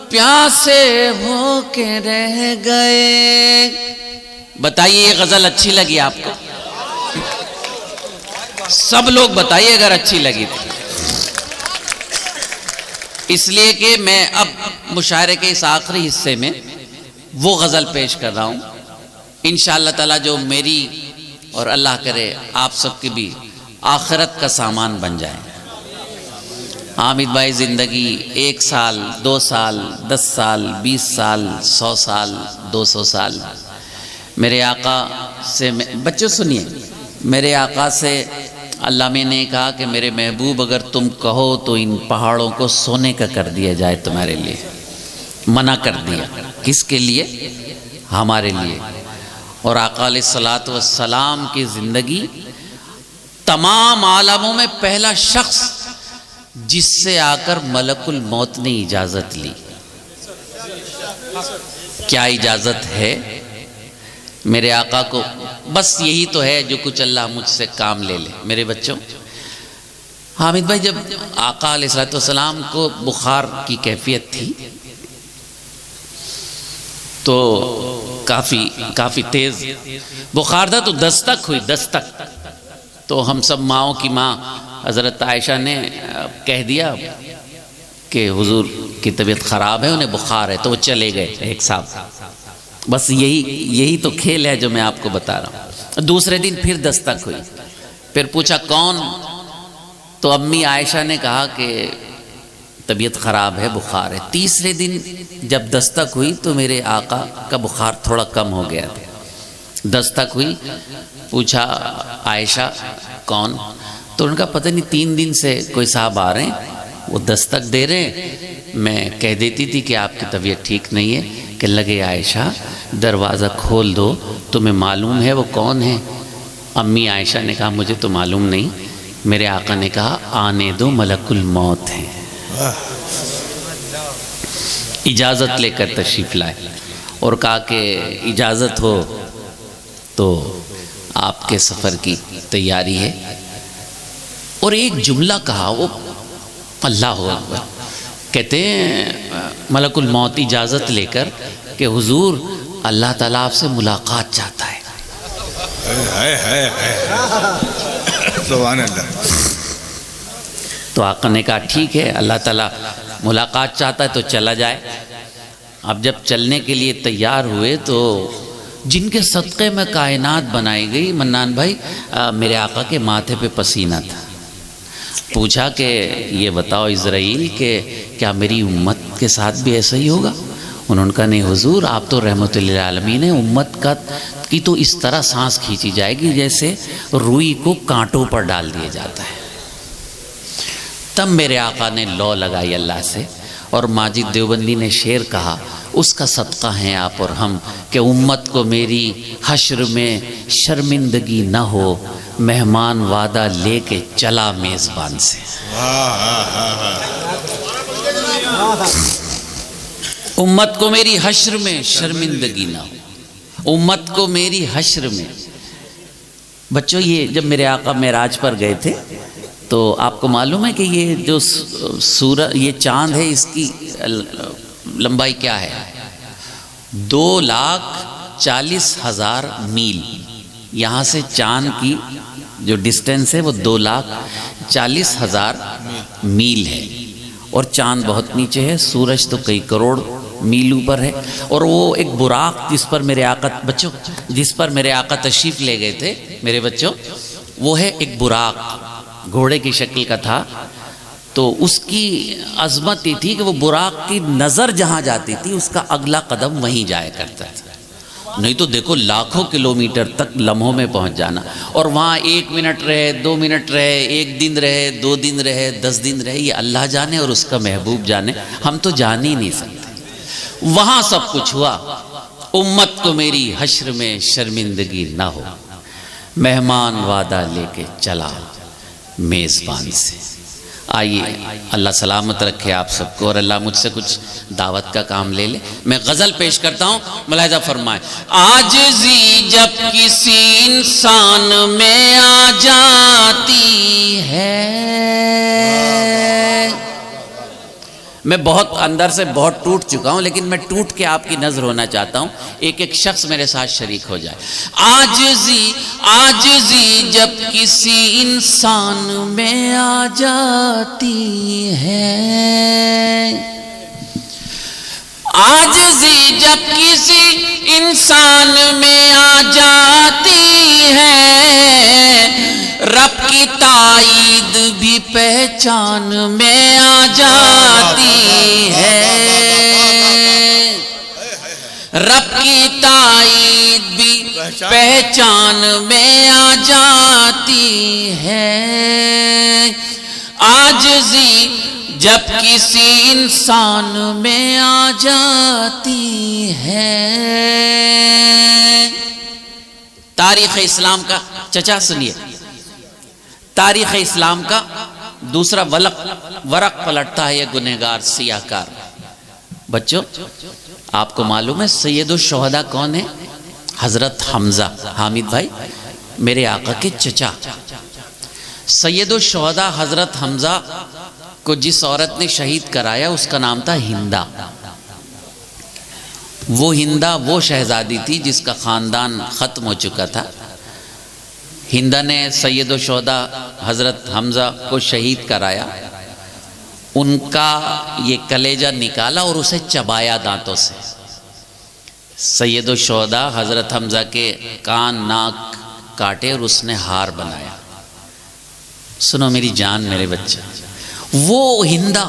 پیاسے ہو کے رہ گئے۔ بتائیے یہ غزل اچھی لگی آپ کو؟ سب لوگ بتائیے اگر اچھی لگی تھی۔ اس لیے کہ میں اب مشاعرے کے اس آخری حصے میں وہ غزل پیش کر رہا ہوں، انشاءاللہ تعالی جو میری اور اللہ کرے آپ سب کی بھی آخرت کا سامان بن جائے۔ حامد بھائی زندگی 1 سال 2 سال 10 سال 20 سال 100 سال 200 سال میرے آقا سے، بچوں سنیے، میرے آقا سے اللہ میں نے کہا کہ میرے محبوب اگر تم کہو تو ان پہاڑوں کو سونے کا کر دیا جائے تمہارے لیے، منع کر دیا۔ کس کے لیے؟ ہمارے لیے۔ اور آقا علیہ الصلوۃ والسلام کی زندگی تمام عالموں میں پہلا شخص جس سے آ کر ملک الموت نے اجازت لی۔ کیا اجازت ہے؟ میرے آقا کو بس یہی تو ہے جو کچھ اللہ مجھ سے کام لے لے۔ میرے بچوں، حامد بھائی جب آقا علیہ الصلوۃ والسلام کو بخار کی کیفیت تھی تو کافی تیز بخار تھا، تو دستک ہوئی، دستک، تو ہم سب ماؤں کی ماں حضرت عائشہ نے کہہ دیا کہ حضور کی طبیعت خراب ہے، انہیں بخار ہے، تو وہ چلے گئے ایک ساتھ۔ بس یہی تو کھیل ہے جو میں آپ کو بتا رہا ہوں۔ دوسرے دن پھر دستک ہوئی، پھر پوچھا کون؟ تو امی عائشہ نے کہا کہ طبیعت خراب ہے، بخار ہے۔ تیسرے دن جب دستک ہوئی تو میرے آقا کا بخار تھوڑا کم ہو گیا تھا۔ دستک ہوئی، پوچھا عائشہ کون؟ تو ان کا پتہ نہیں 3 دن سے کوئی صاحب آ رہے ہیں، وہ دستک دے رہے ہیں، میں کہہ دیتی تھی کہ آپ کی طبیعت ٹھیک نہیں ہے، کہ لگے عائشہ دروازہ کھول دو، تمہیں معلوم ہے وہ کون ہے؟ امی عائشہ نے کہا مجھے تو معلوم نہیں۔ میرے آقا نے کہا آنے دو، ملک الموت ہے۔ اجازت لے کر تشریف لائے اور کہا کہ اجازت ہو تو آپ کے سفر کی تیاری ہے۔ اور ایک جملہ کہا، وہ اللہ اکبر، کہتے ہیں ملک الموت اجازت لے کر کہ حضور اللہ تعالیٰ آپ سے ملاقات چاہتا ہے۔ سبحان اللہ۔ تو آقا نے کہا ٹھیک ہے، اللہ تعالیٰ ملاقات چاہتا ہے تو چلا جائے۔ اب جب چلنے کے لیے تیار ہوئے تو جن کے صدقے میں کائنات بنائی گئی، منان بھائی، میرے آقا کے ماتھے پہ پسینہ تھا۔ پوچھا کہ یہ بتاؤ اسرائیل کہ کیا میری امت کے ساتھ بھی ایسا ہی ہوگا؟ انہوں نے کہا نہیں حضور، آپ تو رحمت للعالمین ہیں، امت کی تو اس طرح سانس کھینچی جائے گی جیسے روئی کو کانٹوں پر ڈال دیا جاتا ہے۔ تب میرے آقا نے لو لگائی اللہ سے، اور ماجد دیوبندی نے شعر کہا، اس کا صدقہ ہیں آپ اور ہم، کہ امت کو میری حشر میں شرمندگی نہ ہو، مہمان وعدہ لے کے چلا میزبان سے۔ امت کو میری حشر میں شرمندگی نہ ہو، امت کو میری حشر میں۔ بچوں یہ جب میرے آقا معراج پر گئے تھے تو آپ کو معلوم ہے کہ یہ جو سورج، یہ چاند ہے، اس کی لمبائی کیا ہے؟ 2,40,000 میل۔ یہاں سے چاند کی جو ڈسٹینس ہے وہ 2,40,000 میل ہے، اور چاند بہت نیچے ہے، سورج تو کئی کروڑ میل اوپر ہے۔ اور وہ ایک براق جس پر میرے آقا، بچوں جس پر میرے آقا تشریف لے گئے تھے میرے بچوں، وہ ہے ایک براق، گھوڑے کی شکل کا تھا۔ تو اس کی عظمت یہ تھی کہ وہ براق کی نظر جہاں جاتی تھی اس کا اگلا قدم وہیں جایا کرتا تھا۔ نہیں تو دیکھو لاکھوں کلومیٹر تک لمحوں میں پہنچ جانا، اور وہاں 1 منٹ رہے، 2 منٹ رہے، 1 دن رہے، 2 دن رہے، 10 دن رہے، یہ اللہ جانے اور اس کا محبوب جانے، ہم تو جان ہی نہیں سکتے۔ وہاں سب کچھ ہوا۔ امت کو میری حشر میں شرمندگی نہ ہو، مہمان وعدہ لے کے چلا میزبان سے۔ آئیے اللہ سلامت رکھے آپ سب کو، اور اللہ مجھ سے کچھ دعوت کا کام لے لے۔ میں غزل پیش کرتا ہوں، ملاحظہ فرمائیں۔ عاجزی جب کسی انسان میں آ جاتی ہے، میں بہت اندر سے بہت ٹوٹ چکا ہوں، لیکن میں ٹوٹ کے آپ کی نظر ہونا چاہتا ہوں، ایک ایک شخص میرے ساتھ شریک ہو جائے۔ عاجزی جب کسی انسان میں آ جاتی ہے، عاجزی جب کسی انسان میں آ جاتی ہے، رب کی تائید بھی پہچان میں آ جاتی ہے، رب کی تائید بھی پہچان میں آ جاتی ہے۔ عاجزی جب کسی انسان میں آ جاتی ہے۔ تاریخ اسلام کا چچا سنیے، تاریخ اسلام کا دوسرا ورق پلٹتا ہے یہ گنہگار سیاہکار۔ بچوں آپ کو معلوم ہے سید الشہداء کون ہے؟ حضرت حمزہ، حامد بھائی میرے آقا کے چچا۔ سید الشہداء حضرت حمزہ کو جس عورت نے شہید کرایا اس کا نام تھا ہندہ۔ وہ ہندہ وہ شہزادی تھی جس کا خاندان ختم ہو چکا تھا۔ ہندہ نے سید الشہداء حضرت حمزہ کو شہید کرایا، ان کا یہ کلیجہ نکالا اور اسے چبایا دانتوں سے۔ سید الشہداء حضرت حمزہ کے کان ناک کاٹے اور اس نے ہار بنایا۔ سنو میری جان میرے بچے، وہ ہندا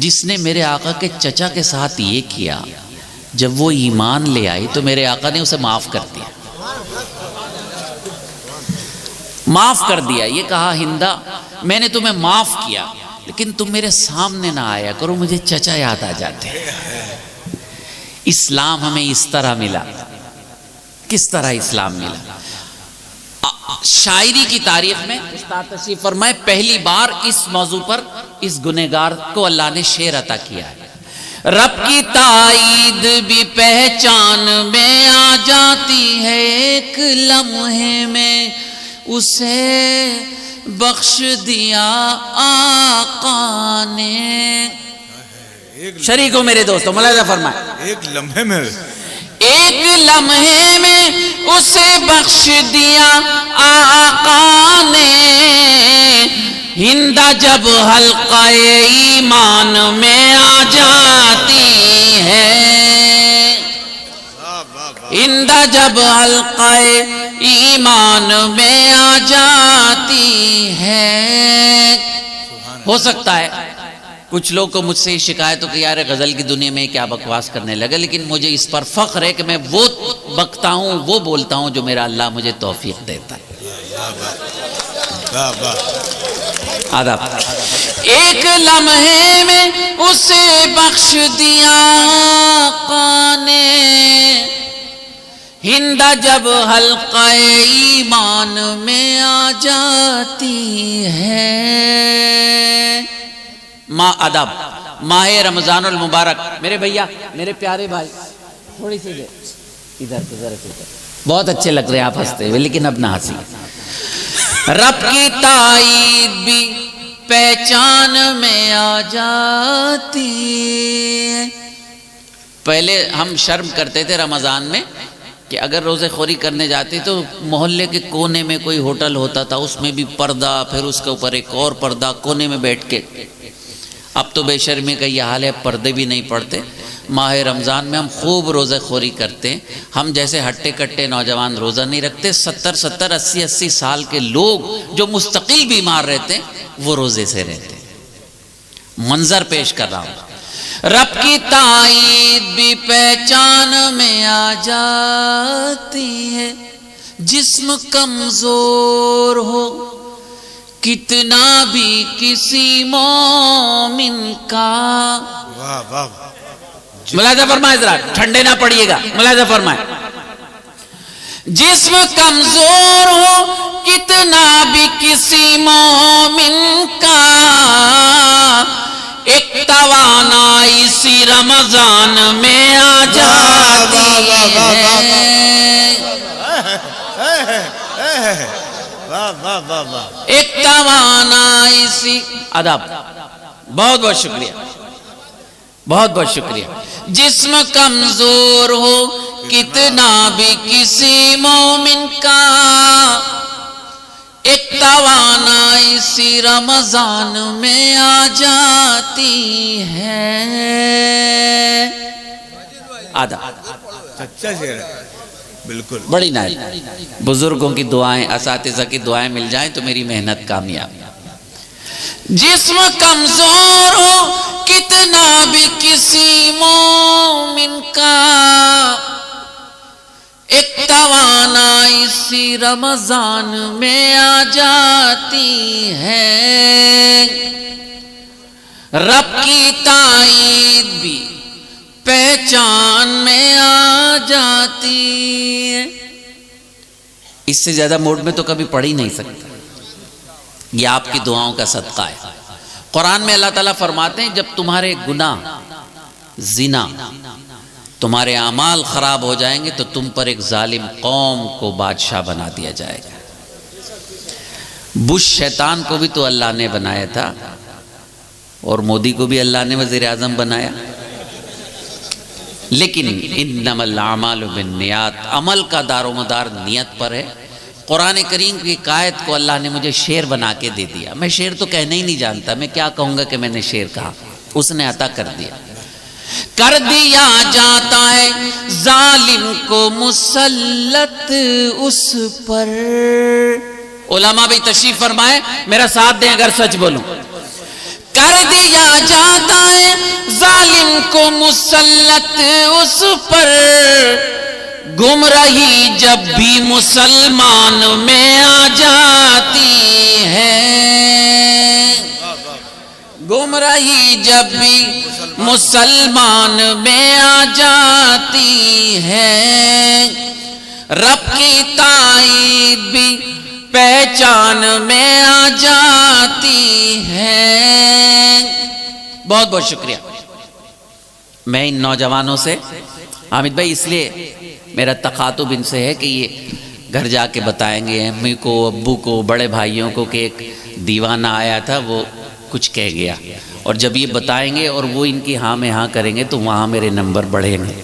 جس نے میرے آقا کے چچا کے ساتھ یہ کیا، جب وہ ایمان لے آئی تو میرے آقا نے اسے معاف کر دیا، معاف کر دیا۔ یہ کہا ہندا میں نے تمہیں معاف کیا لیکن تم میرے سامنے نہ آیا کرو، مجھے چچا یاد آ جاتے۔ اسلام ہمیں اس طرح ملا۔ کس طرح اسلام ملا؟ شاعری کی تاریخ میں استاد تشریف فرمائے پہلی بار اس موضوع پر اس گنہگار کو اللہ نے شعر عطا کیا ہے۔ رب کی تائید بھی پہچان میں آ جاتی ہے، ایک لمحے میں اسے بخش دیا آقا نے۔ شریک ہو میرے دوستو، ملاحظہ فرمائے، ایک لمحے میں اسے بخش دیا آقا نے۔ ہندا جب حلقہ ایمان میں آ جاتی ہے، ہندا جب حلقہ ایمان میں آ جاتی ہے۔ ہو سکتا ہے کچھ لوگ کو مجھ سے یہ شکایت ہو کہ یار غزل کی دنیا میں کیا بکواس کرنے لگا، لیکن مجھے اس پر فخر ہے کہ میں وہ بکتا ہوں، وہ بولتا ہوں جو میرا اللہ مجھے توفیق دیتا ہے۔ آداب۔ ایک لمحے میں اسے بخش دیا آقا نے، ہندا جب حلقہ ایمان میں آ جاتی ہے۔ ادب ماہ رمضان المبارک، میرے بھیا، میرے پیارے بھائی، تھوڑی سی دیر ادھر بہت اچھے لگ رہے ہیں آپ ہنستے ہوئے، لیکن اب نہ ہنسی۔ رب کی تائید بھی پہچان میں آ جاتی ہے۔ پہلے ہم شرم کرتے تھے رمضان میں کہ اگر روزے خوری کرنے جاتے تو محلے کے کونے میں کوئی ہوٹل ہوتا تھا، اس میں بھی پردہ، پھر اس کے اوپر ایک اور پردہ، کونے میں بیٹھ کے۔ اب تو بے شرمی کا یہ حال ہے، پردے بھی نہیں پڑتے۔ ماہ رمضان میں ہم خوب روزہ خوری کرتے ہیں۔ ہم جیسے ہٹے کٹے نوجوان روزہ نہیں رکھتے، 70 80 سال کے لوگ جو مستقل بیمار رہتے ہیں وہ روزے سے رہتے ہیں۔ منظر پیش کر رہا ہوں۔ رب کی تائید بھی پہچان میں آ جاتی ہے، جسم کمزور ہو کتنا بھی کسی مومن کا۔ ملاحظہ فرمائے، ذرا ٹھنڈے نہ پڑیے گا، ملاحظہ فرمائے۔ جسم کمزور ہو کتنا بھی کسی مومن کا، ایک توانائی اسی رمضان میں آ جاتی ہے، ایک توانائی سی۔ ادب، بہت بہت شکریہ، بہت بہت شکریہ۔ جسم کمزور ہو کتنا بھی کسی مومن کا، ایک توانائی سی رمضان میں آ جاتی ہے۔ آدھا سچا شعر ہے، بالکل۔ بڑی نائب بزرگوں کی دعائیں، اساتذہ کی دعائیں مل جائیں تو میری محنت کامیاب۔ جسم کمزور ہو کتنا بھی کسی مومن کا، ایک توانائی سی رمضان میں آ جاتی ہے۔ رب کی تائید بھی پہچان میں آ جاتی ہے۔ اس سے زیادہ موڈ میں تو کبھی پڑھ ہی نہیں سکتا، یہ آپ کی دعاؤں کا صدقہ ہے۔ قرآن میں اللہ تعالیٰ فرماتے ہیں جب تمہارے گناہ، زنا، تمہارے اعمال خراب ہو جائیں گے تو تم پر ایک ظالم قوم کو بادشاہ بنا دیا جائے گا۔ بش شیطان کو بھی تو اللہ نے بنایا تھا، اور مودی کو بھی اللہ نے وزیر اعظم بنایا، لیکن انما الاعمال بالنیات، عمل کا دار و مدار نیت پر ہے۔ قرآن کریم کی آیت کو اللہ نے مجھے شعر بنا کے دے دیا۔ میں شعر تو کہنے ہی نہیں جانتا، میں کیا کہوں گا کہ میں نے شعر کہا، اس نے عطا کر دیا۔ کر دیا جاتا ہے ظالم کو مسلط اس پر، علماء بھی تشریف فرمائے، میرا ساتھ دیں اگر سچ بولوں. کر دیا جاتا ہے ظالم کو مسلط اس پر، گمراہی جب بھی مسلمان میں آ جاتی ہے، گمراہی جب بھی مسلمان میں آ جاتی ہے، رب کی تائید بھی پہچان میں آ جاتی ہے. بہت بہت شکریہ. میں ان نوجوانوں سے، حامد بھائی اس لیے میرا تخاطب ان سے ہے کہ یہ گھر جا کے بتائیں گے امی کو، ابو کو، بڑے بھائیوں کو کہ ایک دیوانہ آیا تھا وہ کچھ کہہ گیا، اور جب یہ بتائیں گے اور وہ ان کی ہاں میں ہاں کریں گے تو وہاں میرے نمبر بڑھیں گے.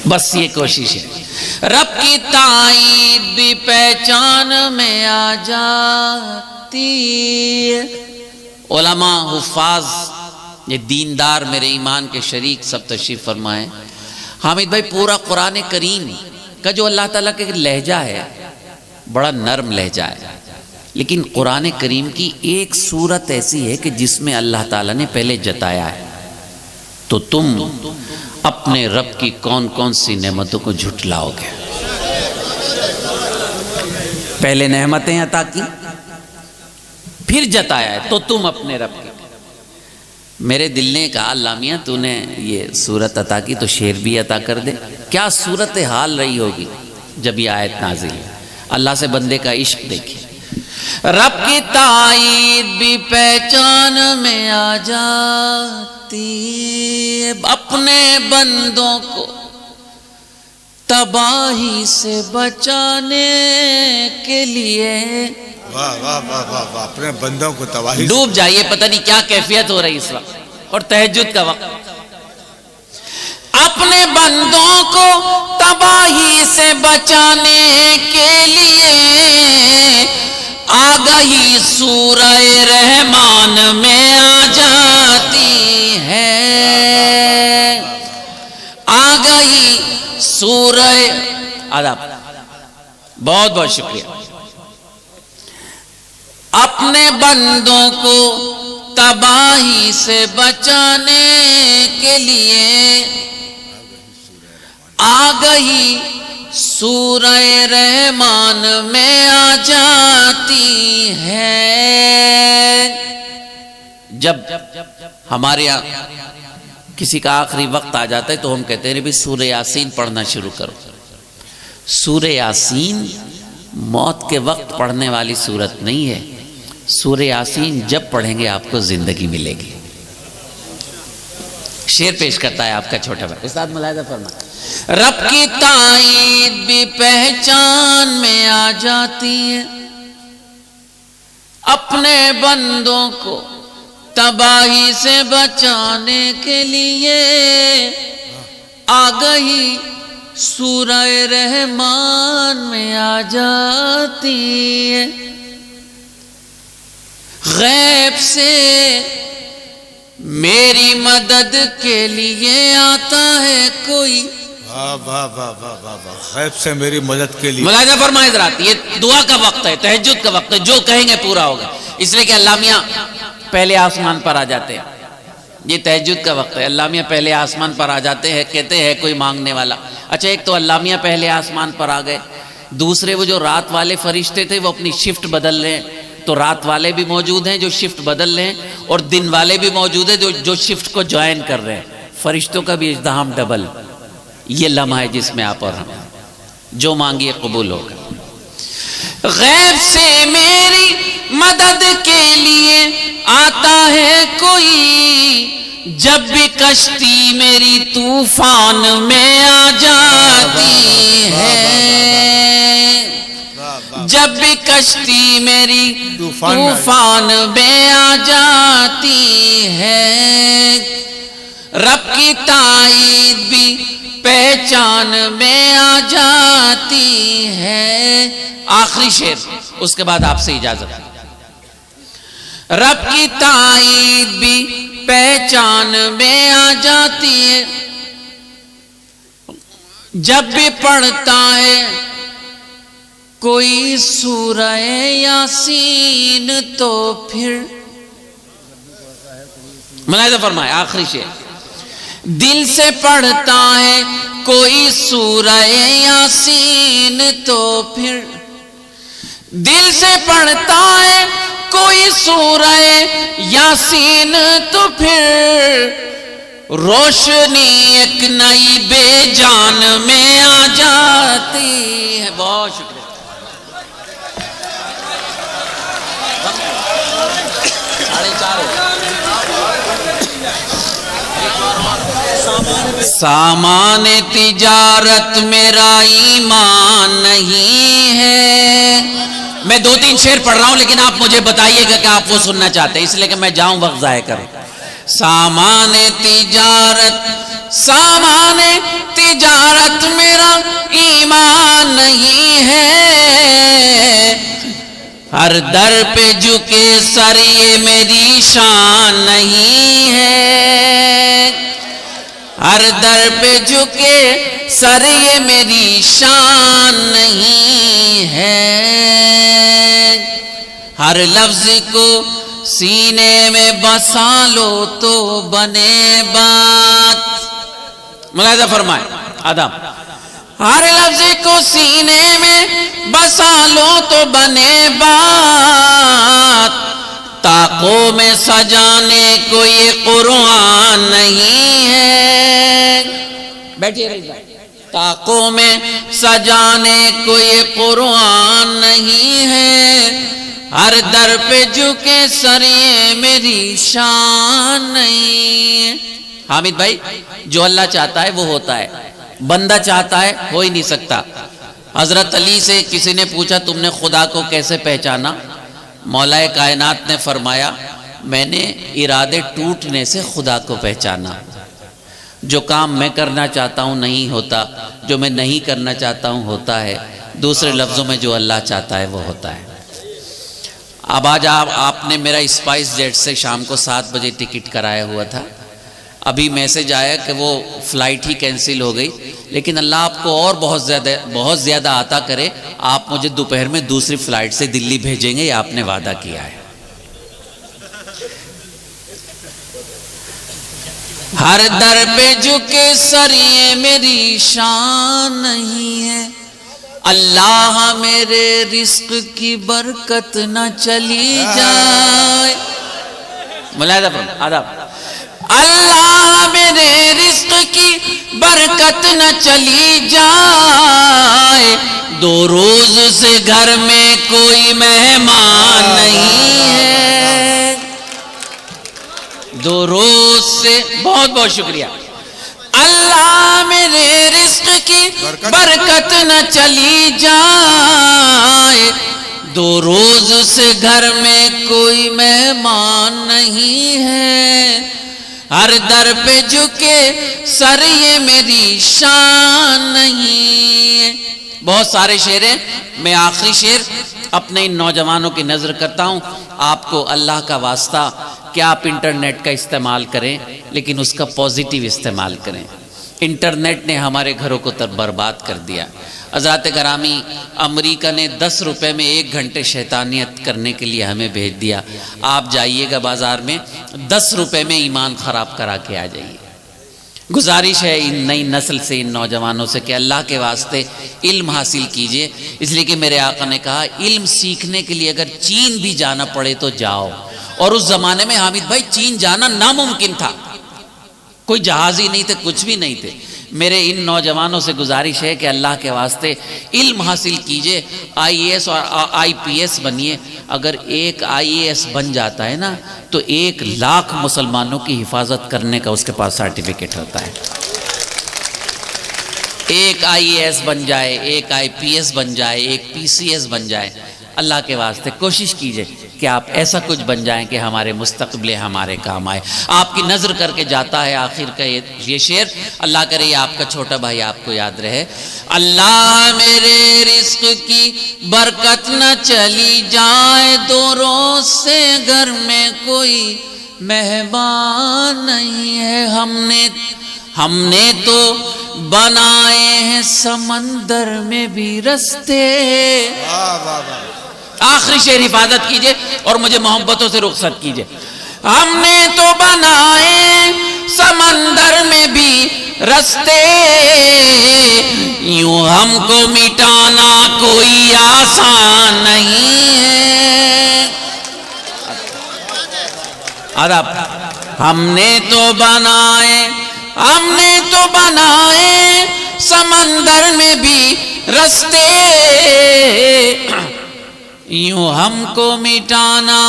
بس یہ کوشش ہے. رب کی تائید بھی پہچان میں آ جاتی ہے. علماء، حفاظ، یہ دیندار، میرے ایمان کے شریک سب تشریف فرمائیں. حامد بھائی پورا قرآن کریم کا جو اللہ تعالیٰ کے لہجہ ہے بڑا نرم لہجہ ہے، لیکن قرآن کریم کی ایک صورت ایسی ہے کہ جس میں اللہ تعالیٰ نے پہلے جتایا ہے تو تم اپنے رب کی کون کون سی نعمتوں کو جھٹلاؤ گے. پہلے نعمتیں عطا کی، پھر جتایا ہے تو تم اپنے رب کی. میرے دل نے کہا اللہ میاں تو نے یہ صورت عطا کی تو شعر بھی عطا کر دے. کیا صورت حال رہی ہوگی جب یہ آیت نازل ہے. اللہ سے بندے کا عشق دیکھیں. رب کی تائید بھی پہچان میں آ جاتی، اپنے بندوں کو تباہی سے بچانے کے لیے. واہ واہ واہ واہ واہ، اپنے بندوں کو تباہی. ڈوب جائیے، پتہ نہیں کیا کیفیت ہو رہی اس وقت، اور تہجد کا وقت. اپنے بندوں کو تباہی سے بچانے کے لیے آگہی سورہ رحمان میں آ جاتی ہے. آگہی سورہ آداب. بہت بہت شکریہ. اپنے بندوں کو تباہی سے بچانے کے لیے آگہی سورہ رحمان میں آ جاتی ہے. جب ہمارے یہاں کسی کا آخری وقت آ جاتا ہے تو ہم کہتے ہیں بھی سورہ یاسین پڑھنا شروع کرو. سورہ یاسین موت کے وقت پڑھنے والی صورت نہیں ہے. سورہ یاسین جب پڑھیں گے آپ کو زندگی ملے گی. شعر پیش کرتا ہے آپ کا چھوٹا بھائی استاد ملاحظہ فرمائیں. رب کی تائید بھی پہچان میں آ جاتی ہے، اپنے بندوں کو تباہی سے بچانے کے لیے آگہی سورہ رحمان میں آ جاتی ہے. غیب سے میری مدد کے لیے آتا ہے کوئی. واہ واہ واہ واہ واہ واہ، غیب سے میری مدد کے لیے. ملاحظہ فرمائیں حضرات، یہ دعا کا وقت ہے، تہجد کا وقت ہے، جو کہیں گے پورا ہوگا. اس لیے کہ اللہ میاں پہلے آسمان پر آ جاتے ہیں. یہ تہجد کا وقت ہے، اللہ میاں پہلے آسمان پر آ جاتے ہیں، کہتے ہیں کوئی مانگنے والا. اچھا ایک تو اللہ میاں پہلے آسمان پر آ گئے، دوسرے وہ جو رات والے فرشتے تھے وہ اپنی شفٹ بدل رہے ہیں، تو رات والے بھی موجود ہیں جو شفٹ بدل رہے ہیں، اور دن والے بھی موجود ہیں جو شفٹ کو جوائن کر رہے ہیں. فرشتوں کا بھی ازدحام ڈبل. یہ لمحہ ہے جس میں آپ اور ہم جو مانگیے قبول ہوگا. غیب سے میری مدد کے لیے آتا ہے کوئی، جب بھی کشتی میری طوفان میں آ جاتی ہے. جب بھی کشتی میری طوفان میں آ جاتی ہے، رب کی تائید بھی پہچان میں آ جاتی ہے. آخری شعر، اس کے بعد آپ سے اجازت. رب کی تائید بھی پہچان میں آ جاتی ہے، جب بھی پڑھتا ہے کوئی سورہ یاسین تو پھر ملاحظہ فرمائے آخری شعر، دل سے پڑھتا ہے کوئی سورہ یاسین تو پھر، دل سے پڑھتا ہے کوئی سورہ یاسین تو پھر، روشنی ایک نئی بے جان میں آ جاتی ہے۔ بہت شکریہ۔ سامان تجارت میرا ایمان نہیں ہے۔ میں 2-3 شعر پڑھ رہا ہوں لیکن آپ مجھے بتائیے گا کہ آپ وہ سننا چاہتے ہیں، اس لیے کہ میں جاؤں وقت ضائع کروں۔ سامان تجارت میرا ایمان نہیں ہے، ہر در پہ جھکے سر یہ میری شان نہیں ہے، ہر در پہ جھکے سر یہ میری شان نہیں ہے، ہر لفظ کو سینے میں بسا لو تو بنے بات۔ ملاحظہ فرمائے آدم، ہر لفظ کو سینے میں بسا لو تو بنے بات، طاقوں میں سجانے کو یہ قرآن نہیں ہے۔ بیٹھیے رہیے۔ طاقوں میں سجانے کو یہ قرآن نہیں ہے، ہر در پہ جھکے سر یہ میری شان نہیں ہے۔ حامد بھائی، جو اللہ چاہتا ہے وہ ہوتا ہے، بندہ چاہتا ہے ہو ہی نہیں سکتا۔ حضرت علی سے کسی نے پوچھا تم نے خدا کو کیسے پہچانا؟ مولا کائنات نے فرمایا میں نے ارادے ٹوٹنے سے خدا کو پہچانا۔ جو کام میں کرنا چاہتا ہوں نہیں ہوتا، جو میں نہیں کرنا چاہتا ہوں ہوتا ہے، دوسرے لفظوں میں جو اللہ چاہتا ہے وہ ہوتا ہے۔ اب آج آپ نے میرا اسپائس جیٹ سے شام کو 7 بجے ٹکٹ کرایا ہوا تھا، ابھی میسج آیا کہ وہ فلائٹ ہی کینسل ہو گئی، لیکن اللہ آپ کو اور بہت زیادہ عطا کرے، آپ مجھے دوپہر میں دوسری فلائٹ سے دلی بھیجیں گے، یہ آپ نے وعدہ کیا ہے۔ ہر در پہ جھکے سر یہ میری شان نہیں ہے، اللہ میرے رزق کی برکت نہ چلی جائے۔ ملاحظہ فرمائیں آداب، اللہ میرے رزق کی برکت نہ چلی جائے، 2 روز سے گھر میں کوئی مہمان نہیں ہے، 2 روز سے بہت بہت شکریہ۔ اللہ میرے رزق کی برکت نہ چلی جائے، 2 روز سے گھر میں کوئی مہمان نہیں ہے، ہر در پہ جھکے سر یہ میری شان نہیں ہے۔ بہت سارے شعر ہیں، میں آخری شعر اپنے ان نوجوانوں کی نظر کرتا ہوں۔ آپ کو اللہ کا واسطہ کہ آپ انٹرنیٹ کا استعمال کریں لیکن اس کا پازیٹیو استعمال کریں۔ انٹرنیٹ نے ہمارے گھروں کو برباد کر دیا۔ حضرات گرامی، امریکہ نے 10 روپے میں 1 گھنٹے شیطانیت کرنے کے لیے ہمیں بھیج دیا۔ آپ جائیے گا بازار میں 10 روپے میں ایمان خراب کرا کے آ جائیے۔ گزارش ہے ان نئی نسل سے، ان نوجوانوں سے کہ اللہ کے واسطے علم حاصل کیجئے، اس لیے کہ میرے آقا نے کہا علم سیکھنے کے لیے اگر چین بھی جانا پڑے تو جاؤ۔ اور اس زمانے میں حامد بھائی چین جانا ناممکن تھا، کوئی جہاز ہی نہیں تھے، کچھ بھی نہیں تھے۔ میرے ان نوجوانوں سے گزارش ہے کہ اللہ کے واسطے علم حاصل کیجئے، IAS اور IPS بنیے۔ اگر ایک IAS بن جاتا ہے نا تو 1 لاکھ مسلمانوں کی حفاظت کرنے کا اس کے پاس سرٹیفکیٹ ہوتا ہے۔ ایک IAS بن جائے، ایک IPS بن جائے، ایک PCS بن جائے، اللہ کے واسطے کوشش کیجئے کہ آپ ایسا کچھ بن جائیں کہ ہمارے مستقبل ہمارے کام آئے۔ آپ کی نظر کر کے جاتا ہے آخر کا یہ شعر، اللہ کرے یہ آپ کا چھوٹا بھائی آپ کو یاد رہے۔ اللہ میرے رزق کی برکت نہ چلی جائے، 2 روز سے گھر میں کوئی مہمان نہیں ہے، ہم نے تو بنائے ہیں سمندر میں بھی رستے. آخری شعر حفاظت کیجئے اور مجھے محبتوں سے رخصت کیجئے. ہم نے تو بنائے سمندر میں بھی رستے, یوں ہم کو مٹانا کوئی آسان نہیں ہے. آداب. ہم نے تو بنائے سمندر میں بھی رستے, یوں ہم کو مٹانا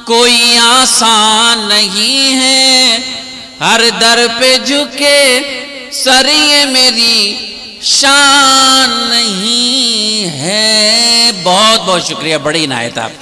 کوئی آسان نہیں ہے. ہر در پہ جھکے سر یہ میری شان نہیں ہے. بہت بہت شکریہ, بڑی عنایت آپ.